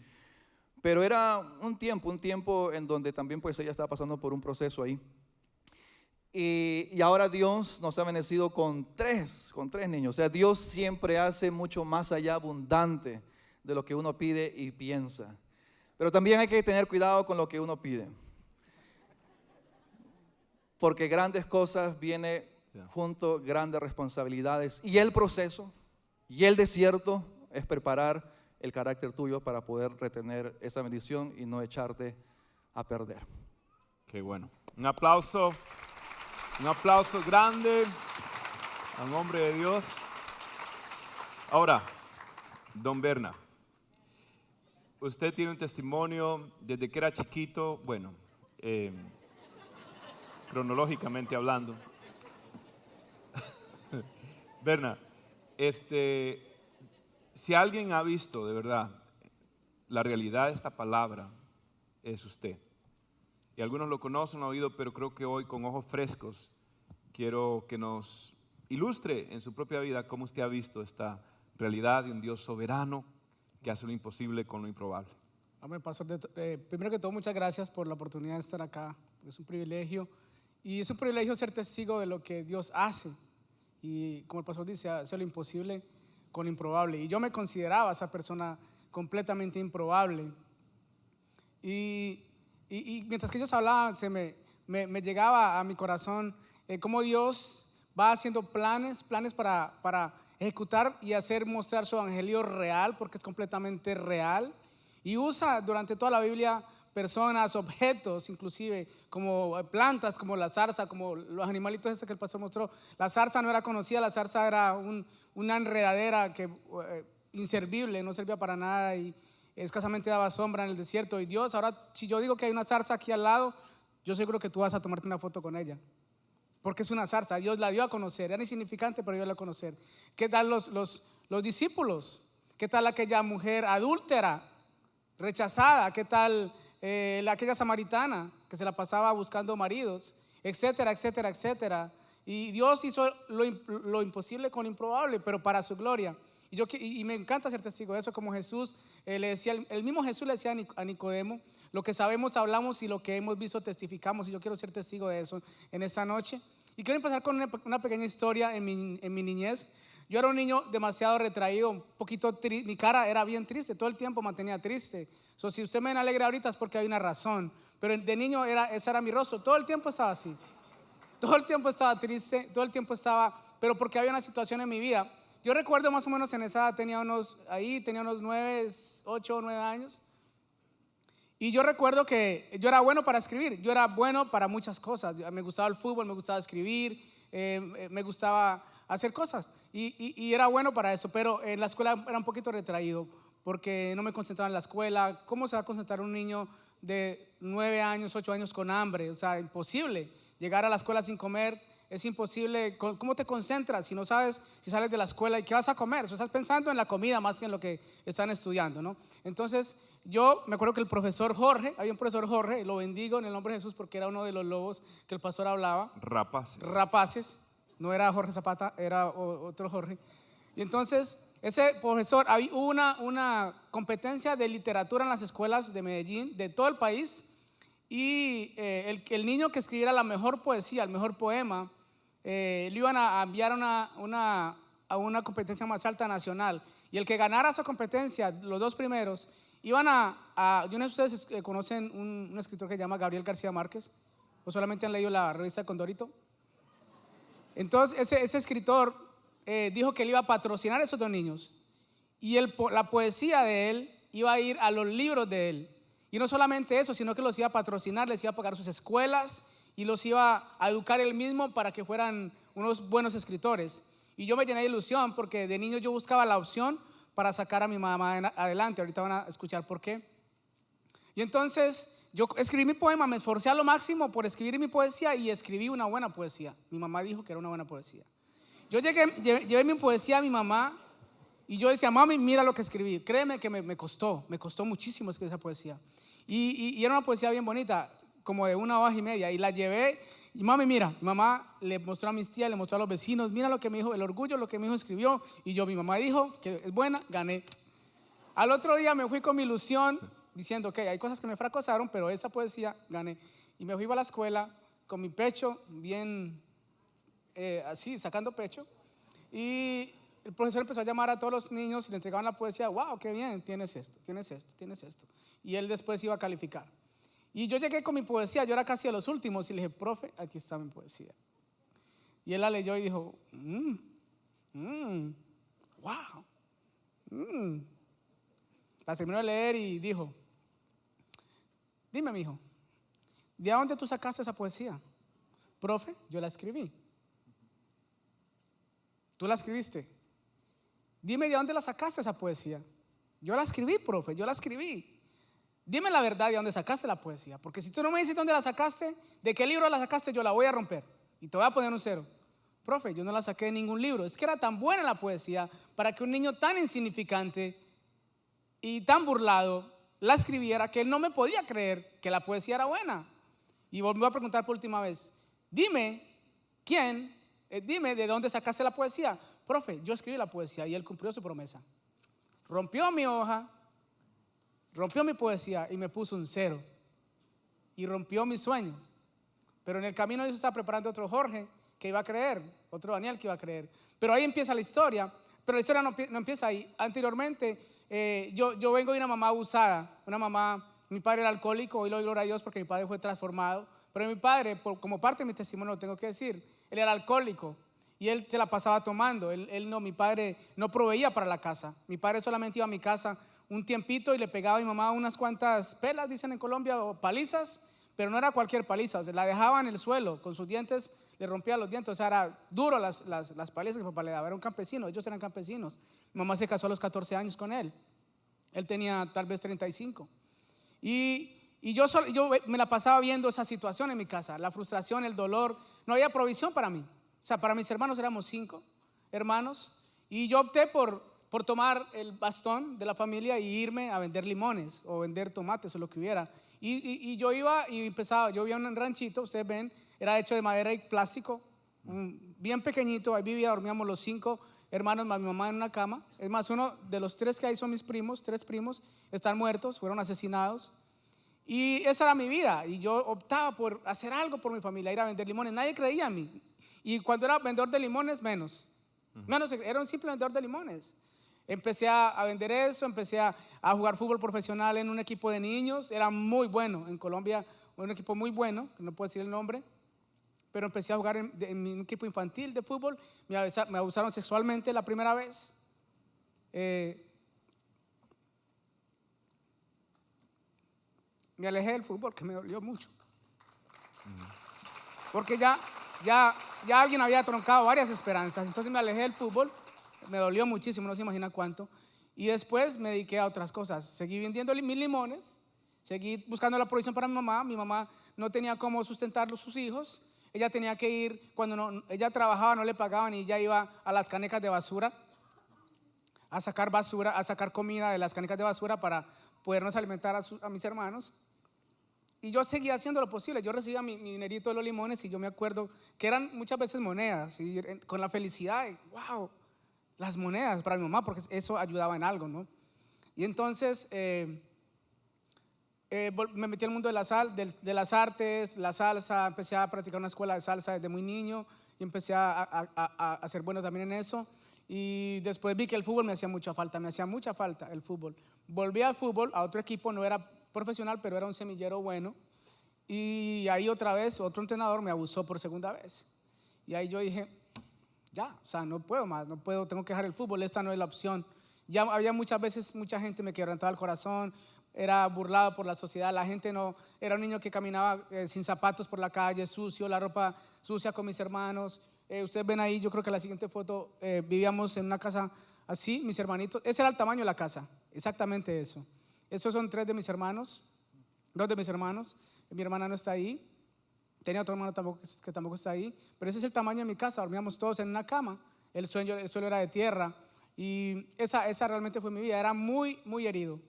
pero era un tiempo en donde también pues ella estaba pasando por un proceso ahí. Y ahora Dios nos ha bendecido con tres niños. O sea, Dios siempre hace mucho más allá, abundante de lo que uno pide y piensa. Pero también hay que tener cuidado con lo que uno pide. Porque grandes cosas vienen junto, grandes responsabilidades. Y el proceso y el desierto es preparar el carácter tuyo para poder retener esa bendición y no echarte a perder. Qué bueno. Un aplauso grande a un hombre de Dios. Ahora, don Berna, usted tiene un testimonio desde que era chiquito, bueno, cronológicamente hablando. Berna, si alguien ha visto de verdad la realidad de esta palabra, es usted. Y algunos lo conocen, han oído, pero creo que hoy con ojos frescos quiero que nos ilustre en su propia vida cómo usted ha visto esta realidad de un Dios soberano que hace lo imposible con lo improbable. Amén, pastor. Primero que todo, muchas gracias por la oportunidad de estar acá. Es un privilegio y es un privilegio ser testigo de lo que Dios hace. Y como el pastor dice, hace lo imposible con lo improbable. Y yo me consideraba esa persona completamente improbable. Y mientras que ellos hablaban, me llegaba a mi corazón cómo Dios va haciendo planes para ejecutar y hacer mostrar su evangelio real, porque es completamente real. Y usa durante toda la Biblia personas, objetos, inclusive como plantas, como la zarza, como los animalitos estos que el pastor mostró. La zarza no era conocida, la zarza era una enredadera inservible, no servía para nada y escasamente daba sombra en el desierto. Y Dios, ahora si yo digo que hay una zarza aquí al lado, yo seguro que tú vas a tomarte una foto con ella, porque es una zarza. Dios la dio a conocer, era insignificante, pero Dios la dio a conocer. ¿Qué tal los discípulos? ¿Qué tal aquella mujer adúltera, rechazada? ¿Qué tal aquella samaritana que se la pasaba buscando maridos? Etcétera, etcétera, etcétera. Y Dios hizo lo imposible con lo improbable, pero para su gloria. Y me encanta ser testigo de eso, como Jesús le decía, el mismo Jesús le decía a Nicodemo, lo que sabemos hablamos y lo que hemos visto testificamos. Y yo quiero ser testigo de eso en esta noche. Y quiero empezar con una pequeña historia en mi niñez. Yo era un niño demasiado retraído, un poquito triste, mi cara era bien triste, todo el tiempo mantenía triste. Si usted me alegra ahorita es porque hay una razón, pero de niño ese era mi rostro, todo el tiempo estaba así. Todo el tiempo estaba triste, todo el tiempo estaba, pero porque había una situación en mi vida. Yo recuerdo más o menos en esa edad, tenía unos 8 o 9 años. Y yo recuerdo que yo era bueno para escribir, yo era bueno para muchas cosas. Me gustaba el fútbol, me gustaba escribir, me gustaba hacer cosas. Y era bueno para eso, pero en la escuela era un poquito retraído porque no me concentraba en la escuela. ¿Cómo se va a concentrar un niño de 9 años, 8 años con hambre? O sea, imposible. Llegar a la escuela sin comer es imposible. ¿Cómo te concentras si no sabes si sales de la escuela y qué vas a comer? O sea, estás pensando en la comida más que en lo que están estudiando, ¿no? Entonces, yo me acuerdo que el profesor Jorge, había un profesor Jorge, lo bendigo en el nombre de Jesús porque era uno de los lobos que el pastor hablaba. Rapaces. No era Jorge Zapata, era otro Jorge. Y entonces, ese profesor, había una competencia de literatura en las escuelas de Medellín, de todo el país. Y el niño que escribiera la mejor poesía, el mejor poema, le iban a enviar a una competencia más alta nacional. Y el que ganara esa competencia, los 2 primeros, iban yo no sé si ustedes conocen un escritor que se llama Gabriel García Márquez, o solamente han leído la revista Condorito. Entonces ese escritor dijo que él iba a patrocinar a esos 2 niños. Y la poesía de él iba a ir a los libros de él. Y no solamente eso, sino que los iba a patrocinar, les iba a pagar sus escuelas y los iba a educar él mismo para que fueran unos buenos escritores. Y yo me llené de ilusión porque de niño yo buscaba la opción para sacar a mi mamá adelante. Ahorita van a escuchar por qué. Y entonces yo escribí mi poema, me esforcé a lo máximo por escribir mi poesía y escribí una buena poesía. Mi mamá dijo que era una buena poesía. Yo llevé mi poesía a mi mamá y yo decía, mami, mira lo que escribí. Créeme que me costó muchísimo escribir esa poesía. Y era una poesía bien bonita, como de 1 hoja y media. Y la llevé y mami, mira, mi mamá le mostró a mis tías, le mostró a los vecinos, mira lo que mi hijo, el orgullo, lo que mi hijo escribió. Y yo, mi mamá dijo que es buena, gané. Al otro día me fui con mi ilusión, diciendo, ok, hay cosas que me fracasaron, pero esa poesía gané. Y me fui a la escuela con mi pecho bien así, sacando pecho. Y el profesor empezó a llamar a todos los niños y le entregaban la poesía. Wow, qué bien, tienes esto, tienes esto, tienes esto. Y él después iba a calificar. Y yo llegué con mi poesía, yo era casi a los últimos, y le dije, profe, aquí está mi poesía. Y él la leyó y dijo, wow. La terminó de leer y dijo, dime, mijo, ¿de dónde tú sacaste esa poesía? Profe, yo la escribí. ¿Tú la escribiste? Dime, ¿de dónde la sacaste esa poesía? Yo la escribí, profe, yo la escribí. Dime la verdad de dónde sacaste la poesía, porque si tú no me dices dónde la sacaste, de qué libro la sacaste, yo la voy a romper y te voy a poner un 0. Profe, yo no la saqué de ningún libro. Es que era tan buena la poesía para que un niño tan insignificante y tan burlado la escribiera que él no me podía creer que la poesía era buena. Y volvió a preguntar por última vez, dime de dónde sacaste la poesía. Profe, yo escribí la poesía y él cumplió su promesa. Rompió mi hoja, rompió mi poesía y me puso un 0. Y rompió mi sueño. Pero en el camino Dios estaba preparando otro Jorge que iba a creer, otro Daniel que iba a creer. Pero ahí empieza la historia. Pero la historia no empieza ahí. Anteriormente, yo vengo de una mamá abusada. Una mamá, mi padre era alcohólico, hoy lo doy gloria a Dios porque mi padre fue transformado. Pero mi padre, como parte de mi testimonio, lo tengo que decir, él era alcohólico. Y él se la pasaba tomando. Mi padre no proveía para la casa. Mi padre solamente iba a mi casa un tiempito y le pegaba a mi mamá unas cuantas pelas, dicen en Colombia, o palizas, pero no era cualquier paliza, o sea, la dejaba en el suelo, con sus dientes, le rompía los dientes, o sea, era duro las palizas que mi papá le daba, era un campesino, ellos eran campesinos. Mi mamá se casó a los 14 años con él tenía tal vez 35. Y yo me la pasaba viendo esa situación en mi casa, la frustración, el dolor, no había provisión para mí. O sea, para mis hermanos éramos 5 hermanos, y yo opté por tomar el bastón de la familia y irme a vender limones o vender tomates o lo que hubiera. Y yo iba y empezaba, yo vivía en un ranchito, ustedes ven, era hecho de madera y plástico, bien pequeñito, ahí dormíamos los 5 hermanos más mi mamá en una cama. Es más, uno de los 3 que hay son mis primos, 3 primos, están muertos, fueron asesinados. Y esa era mi vida, y yo optaba por hacer algo por mi familia, ir a vender limones. Nadie creía en mí. Y cuando era vendedor de limones, menos, era un simple vendedor de limones. Empecé a vender eso, empecé a jugar fútbol profesional en un equipo de niños, era muy bueno, en Colombia un equipo muy bueno, no puedo decir el nombre, pero empecé a jugar en un equipo infantil de fútbol, me abusaron sexualmente la primera vez. Me alejé del fútbol, que me dolió mucho, porque ya alguien había troncado varias esperanzas, entonces me alejé del fútbol. Me dolió muchísimo, no se imagina cuánto. Y después me dediqué a otras cosas. Seguí vendiendo mis limones, seguí buscando la provisión para mi mamá. Mi mamá no tenía cómo sustentar a sus hijos. Ella tenía que ir, ella trabajaba, no le pagaban, y ella iba a las canecas de basura a sacar comida de las canecas de basura para podernos alimentar a mis hermanos. Y yo seguía haciendo lo posible. Yo recibía mi dinerito de los limones, y yo me acuerdo que eran muchas veces monedas, y con la felicidad, wow, las monedas para mi mamá, porque eso ayudaba en algo, ¿no? Y entonces me metí al mundo de las artes, la salsa. Empecé a practicar una escuela de salsa desde muy niño y empecé a ser bueno también en eso. Y después vi que el fútbol me hacía mucha falta el fútbol. Volví al fútbol, a otro equipo, no era profesional, pero era un semillero bueno. Y ahí otra vez, otro entrenador me abusó por segunda vez. Y ahí yo dije, ya, o sea, no puedo más, tengo que dejar el fútbol, esta no es la opción. Ya había muchas veces, mucha gente me quebrantaba el corazón, era burlado por la sociedad, la gente no, era un niño que caminaba sin zapatos por la calle, sucio, la ropa sucia con mis hermanos. Ustedes ven ahí, yo creo que la siguiente foto, vivíamos en una casa así, mis hermanitos, ese era el tamaño de la casa, exactamente eso. Esos son 3 de mis hermanos, 2 de mis hermanos, mi hermana no está ahí. Tenía otro hermano que tampoco está ahí, pero ese es el tamaño de mi casa. Dormíamos todos en una cama, el suelo era de tierra, y esa realmente fue mi vida. Era muy, muy herido.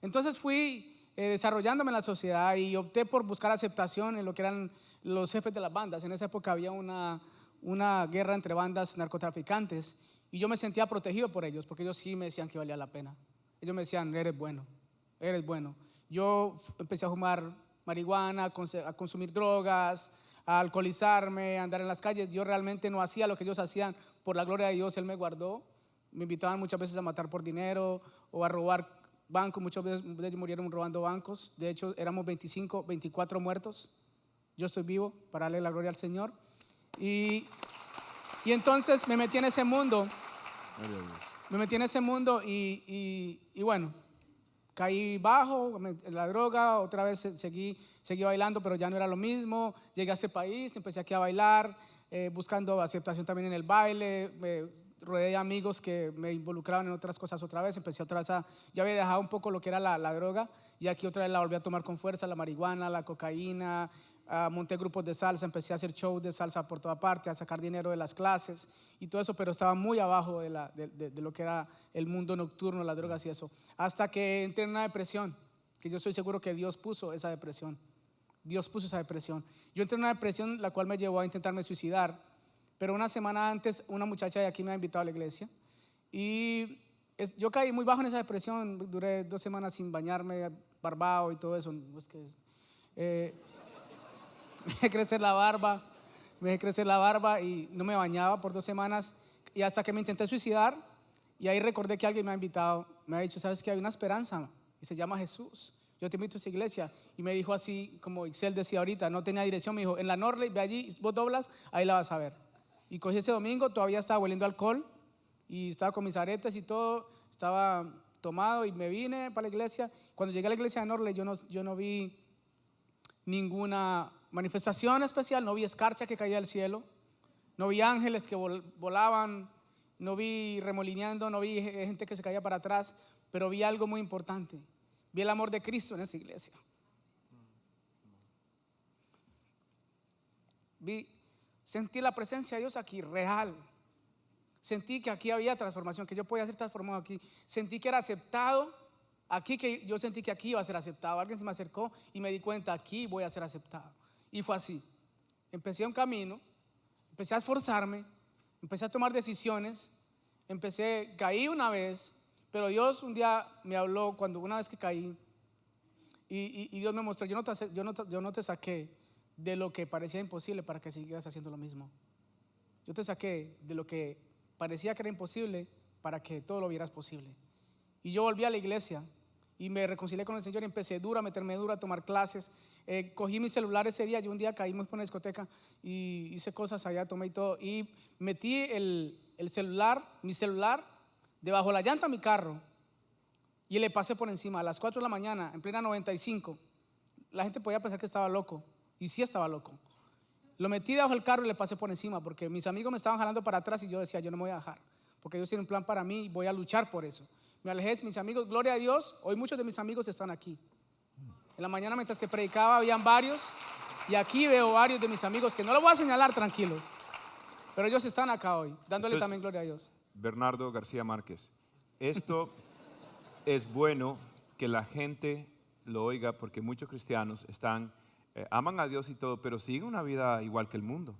Entonces fui desarrollándome en la sociedad y opté por buscar aceptación en lo que eran los jefes de las bandas. En esa época había una guerra entre bandas narcotraficantes y yo me sentía protegido por ellos porque ellos sí me decían que valía la pena. Ellos me decían, eres bueno, eres bueno. Yo empecé a fumar marihuana, a consumir drogas, a alcoholizarme, a andar en las calles. Yo realmente no hacía lo que ellos hacían. Por la gloria de Dios, Él me guardó. Me invitaban muchas veces a matar por dinero o a robar bancos. Muchas veces murieron robando bancos. De hecho, éramos 24 muertos. Yo estoy vivo para darle la gloria al Señor. Y entonces me metí en ese mundo. Me metí en ese mundo y bueno, caí bajo en la droga, otra vez seguí bailando, pero ya no era lo mismo. Llegué a ese país, empecé aquí a bailar, buscando aceptación también en el baile. Me rodeé de amigos que me involucraban en otras cosas otra vez. Empecé otra vez ya había dejado un poco lo que era la droga y aquí otra vez la volví a tomar con fuerza, la marihuana, la cocaína. Monté grupos de salsa, empecé a hacer shows de salsa por toda parte, a sacar dinero de las clases y todo eso, pero estaba muy abajo de lo que era el mundo nocturno, las drogas y eso, hasta que entré en una depresión, que yo estoy seguro que Dios puso esa depresión. Dios puso esa depresión. Yo entré en una depresión la cual me llevó a intentarme suicidar, pero una semana antes una muchacha de aquí me ha invitado a la iglesia y yo caí muy bajo en esa depresión. Duré 2 semanas sin bañarme, barbado y todo eso. Me dejé crecer la barba y no me bañaba por 2 semanas y hasta que me intenté suicidar y ahí recordé que alguien me ha invitado, me ha dicho, ¿sabes qué? Hay una esperanza y se llama Jesús. Yo te invito a esa iglesia. Y me dijo así, como Ixel decía ahorita, no tenía dirección, me dijo, en la Norley, ve allí, vos doblas, ahí la vas a ver. Y cogí ese domingo, todavía estaba hueliendo alcohol y estaba con mis aretes y todo, estaba tomado y me vine para la iglesia. Cuando llegué a la iglesia de Norley yo no vi ninguna manifestación especial, no vi escarcha que caía del cielo, no vi ángeles que volaban, no vi remolineando, no vi gente que se caía para atrás, pero vi algo muy importante, vi el amor de Cristo en esa iglesia. Sentí la presencia de Dios aquí, real. Sentí que aquí había transformación, que yo podía ser transformado aquí. Sentí que era aceptado aquí, que yo sentí que aquí iba a ser aceptado. Alguien se me acercó y me di cuenta, aquí voy a ser aceptado. Y fue así. Empecé un camino, empecé a esforzarme, empecé a tomar decisiones, caí una vez, pero Dios un día me habló una vez que caí y Dios me mostró, yo no te saqué de lo que parecía imposible para que siguieras haciendo lo mismo. Yo te saqué de lo que parecía que era imposible para que todo lo vieras posible. Y yo volví a la iglesia y me reconcilié con el Señor y empecé a meterme duro, a tomar clases. Cogí mi celular ese día, yo un día caímos por una discoteca y hice cosas allá, tomé y todo. Y metí mi celular, debajo de la llanta de mi carro y le pasé por encima a las 4 de la mañana, en plena 95. La gente podía pensar que estaba loco y sí estaba loco. Lo metí debajo del carro y le pasé por encima porque mis amigos me estaban jalando para atrás y yo decía, yo no me voy a dejar porque Dios tiene un plan para mí y voy a luchar por eso. Me alejé, mis amigos, gloria a Dios, hoy muchos de mis amigos están aquí. En la mañana mientras que predicaba habían varios y aquí veo varios de mis amigos que no los voy a señalar, tranquilos, pero ellos están acá hoy, dándole también gloria a Dios. Bernardo García Márquez, esto es bueno que la gente lo oiga porque muchos cristianos aman a Dios y todo, pero siguen una vida igual que el mundo.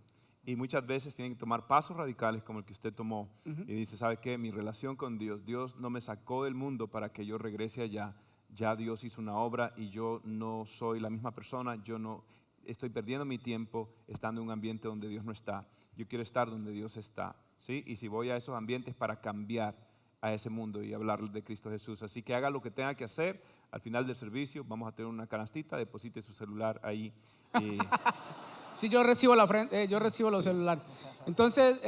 Y muchas veces tienen que tomar pasos radicales como el que usted tomó. Y dice, ¿sabe qué? Mi relación con Dios no me sacó del mundo para que yo regrese allá. Ya Dios hizo una obra y yo no soy la misma persona. Yo no estoy perdiendo mi tiempo estando en un ambiente donde Dios no está. Yo quiero estar donde Dios está, ¿sí? Y si voy a esos ambientes para cambiar a ese mundo y hablar de Cristo Jesús. Así que haga lo que tenga que hacer. Al final del servicio vamos a tener una canastita, deposite su celular ahí. Sí, yo recibo los celulares. Entonces,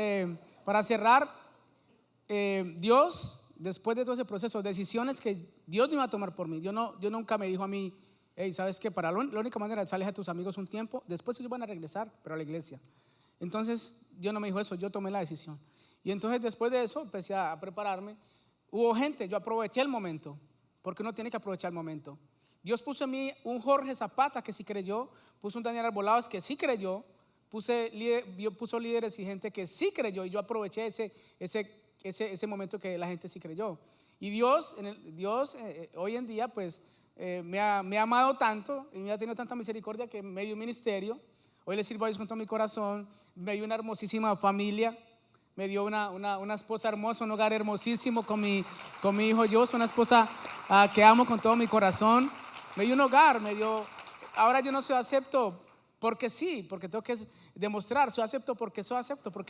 para cerrar, Dios, después de todo ese proceso, decisiones que Dios no iba a tomar por mí. Dios nunca me dijo a mí, hey, ¿sabes qué? La única manera de salir a tus amigos un tiempo, después ellos van a regresar, pero a la iglesia. Entonces, Dios no me dijo eso, yo tomé la decisión. Y entonces, después de eso, empecé a prepararme. Hubo gente, yo aproveché el momento, porque uno tiene que aprovechar el momento. Dios puso en mí un Jorge Zapata que sí creyó, puso un Daniel Arbolados que sí creyó, puso líderes y gente que sí creyó y yo aproveché ese momento que la gente sí creyó. Y Dios hoy en día pues me ha amado tanto y me ha tenido tanta misericordia que me dio un ministerio. Hoy le sirvo a Dios con todo mi corazón. Me dio una hermosísima familia. Me dio una esposa hermosa, un hogar hermosísimo con mi hijo Jos, una esposa que amo con todo mi corazón. Me dio un hogar, ahora yo no soy acepto porque sí, porque tengo que demostrar, soy acepto porque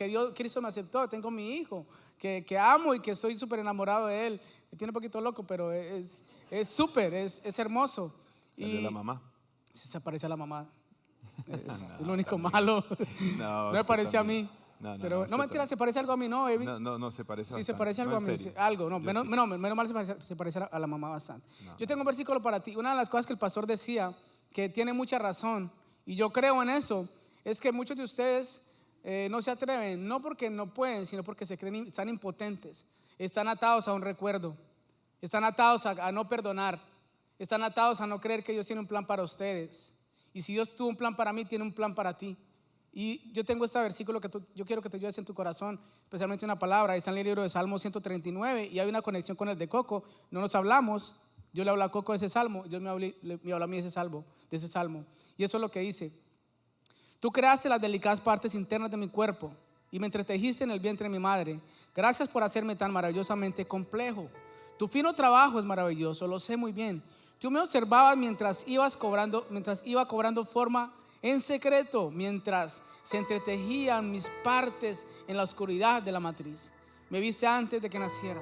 Dios, Cristo me aceptó. Tengo mi hijo que amo y que estoy súper enamorado de él. Me tiene un poquito loco, pero es súper, es hermoso. ¿Salió la mamá? Se parece a la mamá. Es No, lo único también. malo. No, No me parece a también. mí. No, Pero usted no mentira, también. ¿se parece algo a mí? No, Evi. No, se parece Sí, bastante. se parece algo No, a en mí. serio. Algo, no, Yo menos, sí. menos mal se parece a la mamá bastante. No, Yo tengo un versículo para ti. Una de las cosas que el pastor decía, que tiene mucha razón, y yo creo en eso, es que muchos de ustedes no se atreven, no porque no pueden, sino porque se creen, están impotentes, están atados a un recuerdo, están atados a no perdonar, están atados a no creer que Dios tiene un plan para ustedes. Y si Dios tuvo un plan para mí, tiene un plan para ti. Y yo tengo este versículo que yo quiero que te lleves en tu corazón, especialmente una palabra. Está en el libro de Salmo 139 y hay una conexión con el de Coco. No nos hablamos, yo le hablo a Coco de ese salmo, Dios me habla a mí de ese salmo. Y eso es lo que dice: tú creaste las delicadas partes internas de mi cuerpo y me entretejiste en el vientre de mi madre. Gracias por hacerme tan maravillosamente complejo. Tu fino trabajo es maravilloso, lo sé muy bien. Tú me observabas mientras iba cobrando forma en secreto, mientras se entretejían mis partes en la oscuridad de la matriz. Me viste antes de que naciera.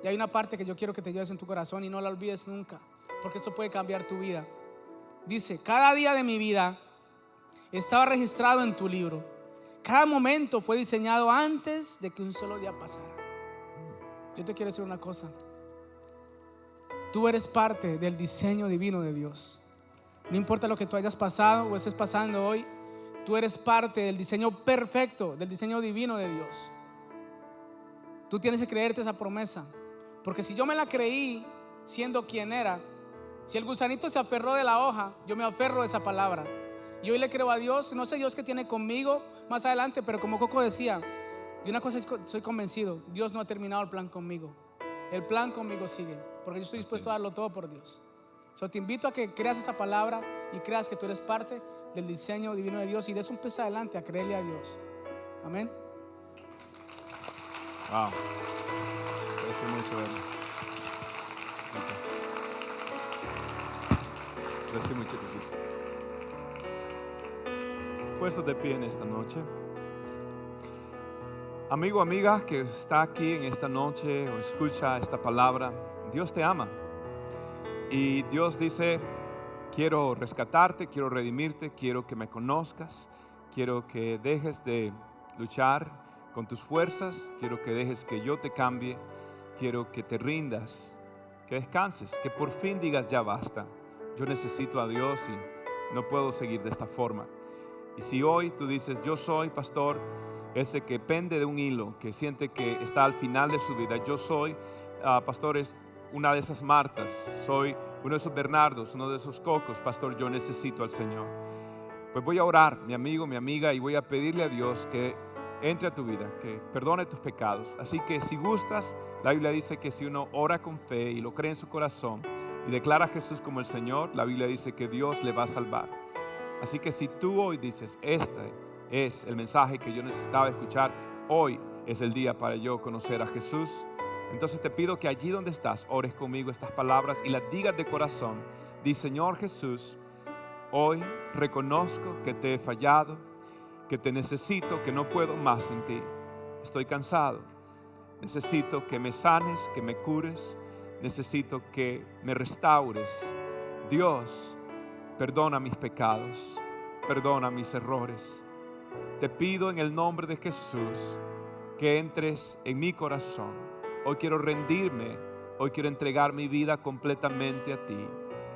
Y hay una parte que yo quiero que te lleves en tu corazón y no la olvides nunca, porque esto puede cambiar tu vida. Dice: cada día de mi vida estaba registrado en tu libro. Cada momento fue diseñado antes de que un solo día pasara. Yo te quiero decir una cosa: tú eres parte del diseño divino de Dios. No importa lo que tú hayas pasado o estés pasando hoy, tú eres parte del diseño perfecto, del diseño divino de Dios. Tú tienes que creerte esa promesa, porque si yo me la creí siendo quien era, si el gusanito se aferró de la hoja, yo me aferro de esa palabra. Y hoy le creo a Dios. No sé Dios qué tiene conmigo más adelante, pero como Coco decía, y una cosa soy convencido: Dios no ha terminado el plan conmigo. El plan conmigo sigue, porque yo estoy dispuesto a darlo todo por Dios. Te invito a que creas esta palabra y creas que tú eres parte del diseño divino de Dios y des un paso adelante a creerle a Dios. Amén. Wow. Gracias mucho, Eva. Gracias mucho, Coquito. Puesto de pie en esta noche. Amigo, amiga que está aquí en esta noche o escucha esta palabra, Dios te ama. Y Dios dice: quiero rescatarte, quiero redimirte, quiero que me conozcas, quiero que dejes de luchar con tus fuerzas, quiero que dejes que yo te cambie, quiero que te rindas, que descanses, que por fin digas: ya basta, yo necesito a Dios y no puedo seguir de esta forma. Y si hoy tú dices: yo soy, pastor, ese que pende de un hilo, que siente que está al final de su vida, yo soy, pastor, es una de esas Martas, soy uno de esos Bernardos, uno de esos Cocos, pastor, yo necesito al Señor. Pues voy a orar, mi amigo, mi amiga, y voy a pedirle a Dios que entre a tu vida, que perdone tus pecados. Así que si gustas, la Biblia dice que si uno ora con fe y lo cree en su corazón y declara a Jesús como el Señor, la Biblia dice que Dios le va a salvar. Así que si tú hoy dices: este es el mensaje que yo necesitaba escuchar, hoy es el día para yo conocer a Jesús, entonces te pido que allí donde estás ores conmigo estas palabras y las digas de corazón. Di: Señor Jesús, hoy reconozco que te he fallado, que te necesito, que no puedo más sin ti. Estoy cansado, necesito que me sanes, que me cures, necesito que me restaures. Dios, perdona mis pecados, perdona mis errores. Te pido en el nombre de Jesús que entres en mi corazón. Hoy quiero rendirme, hoy quiero entregar mi vida completamente a ti.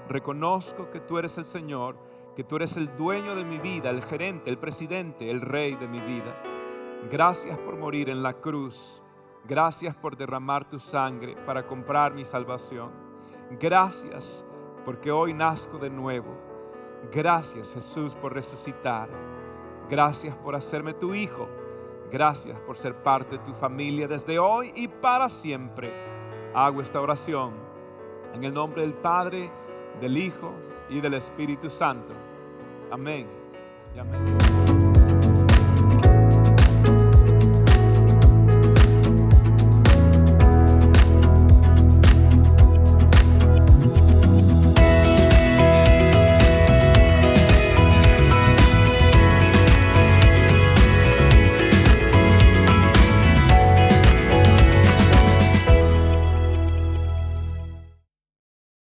Reconozco que tú eres el Señor, que tú eres el dueño de mi vida, el gerente, el presidente, el rey de mi vida. Gracias por morir en la cruz. Gracias por derramar tu sangre para comprar mi salvación. Gracias porque hoy nazco de nuevo. Gracias, Jesús, por resucitar. Gracias por hacerme tu hijo. Gracias por ser parte de tu familia desde hoy y para siempre. Hago esta oración En el nombre del Padre, del Hijo y del Espíritu Santo. Amén. Y amén.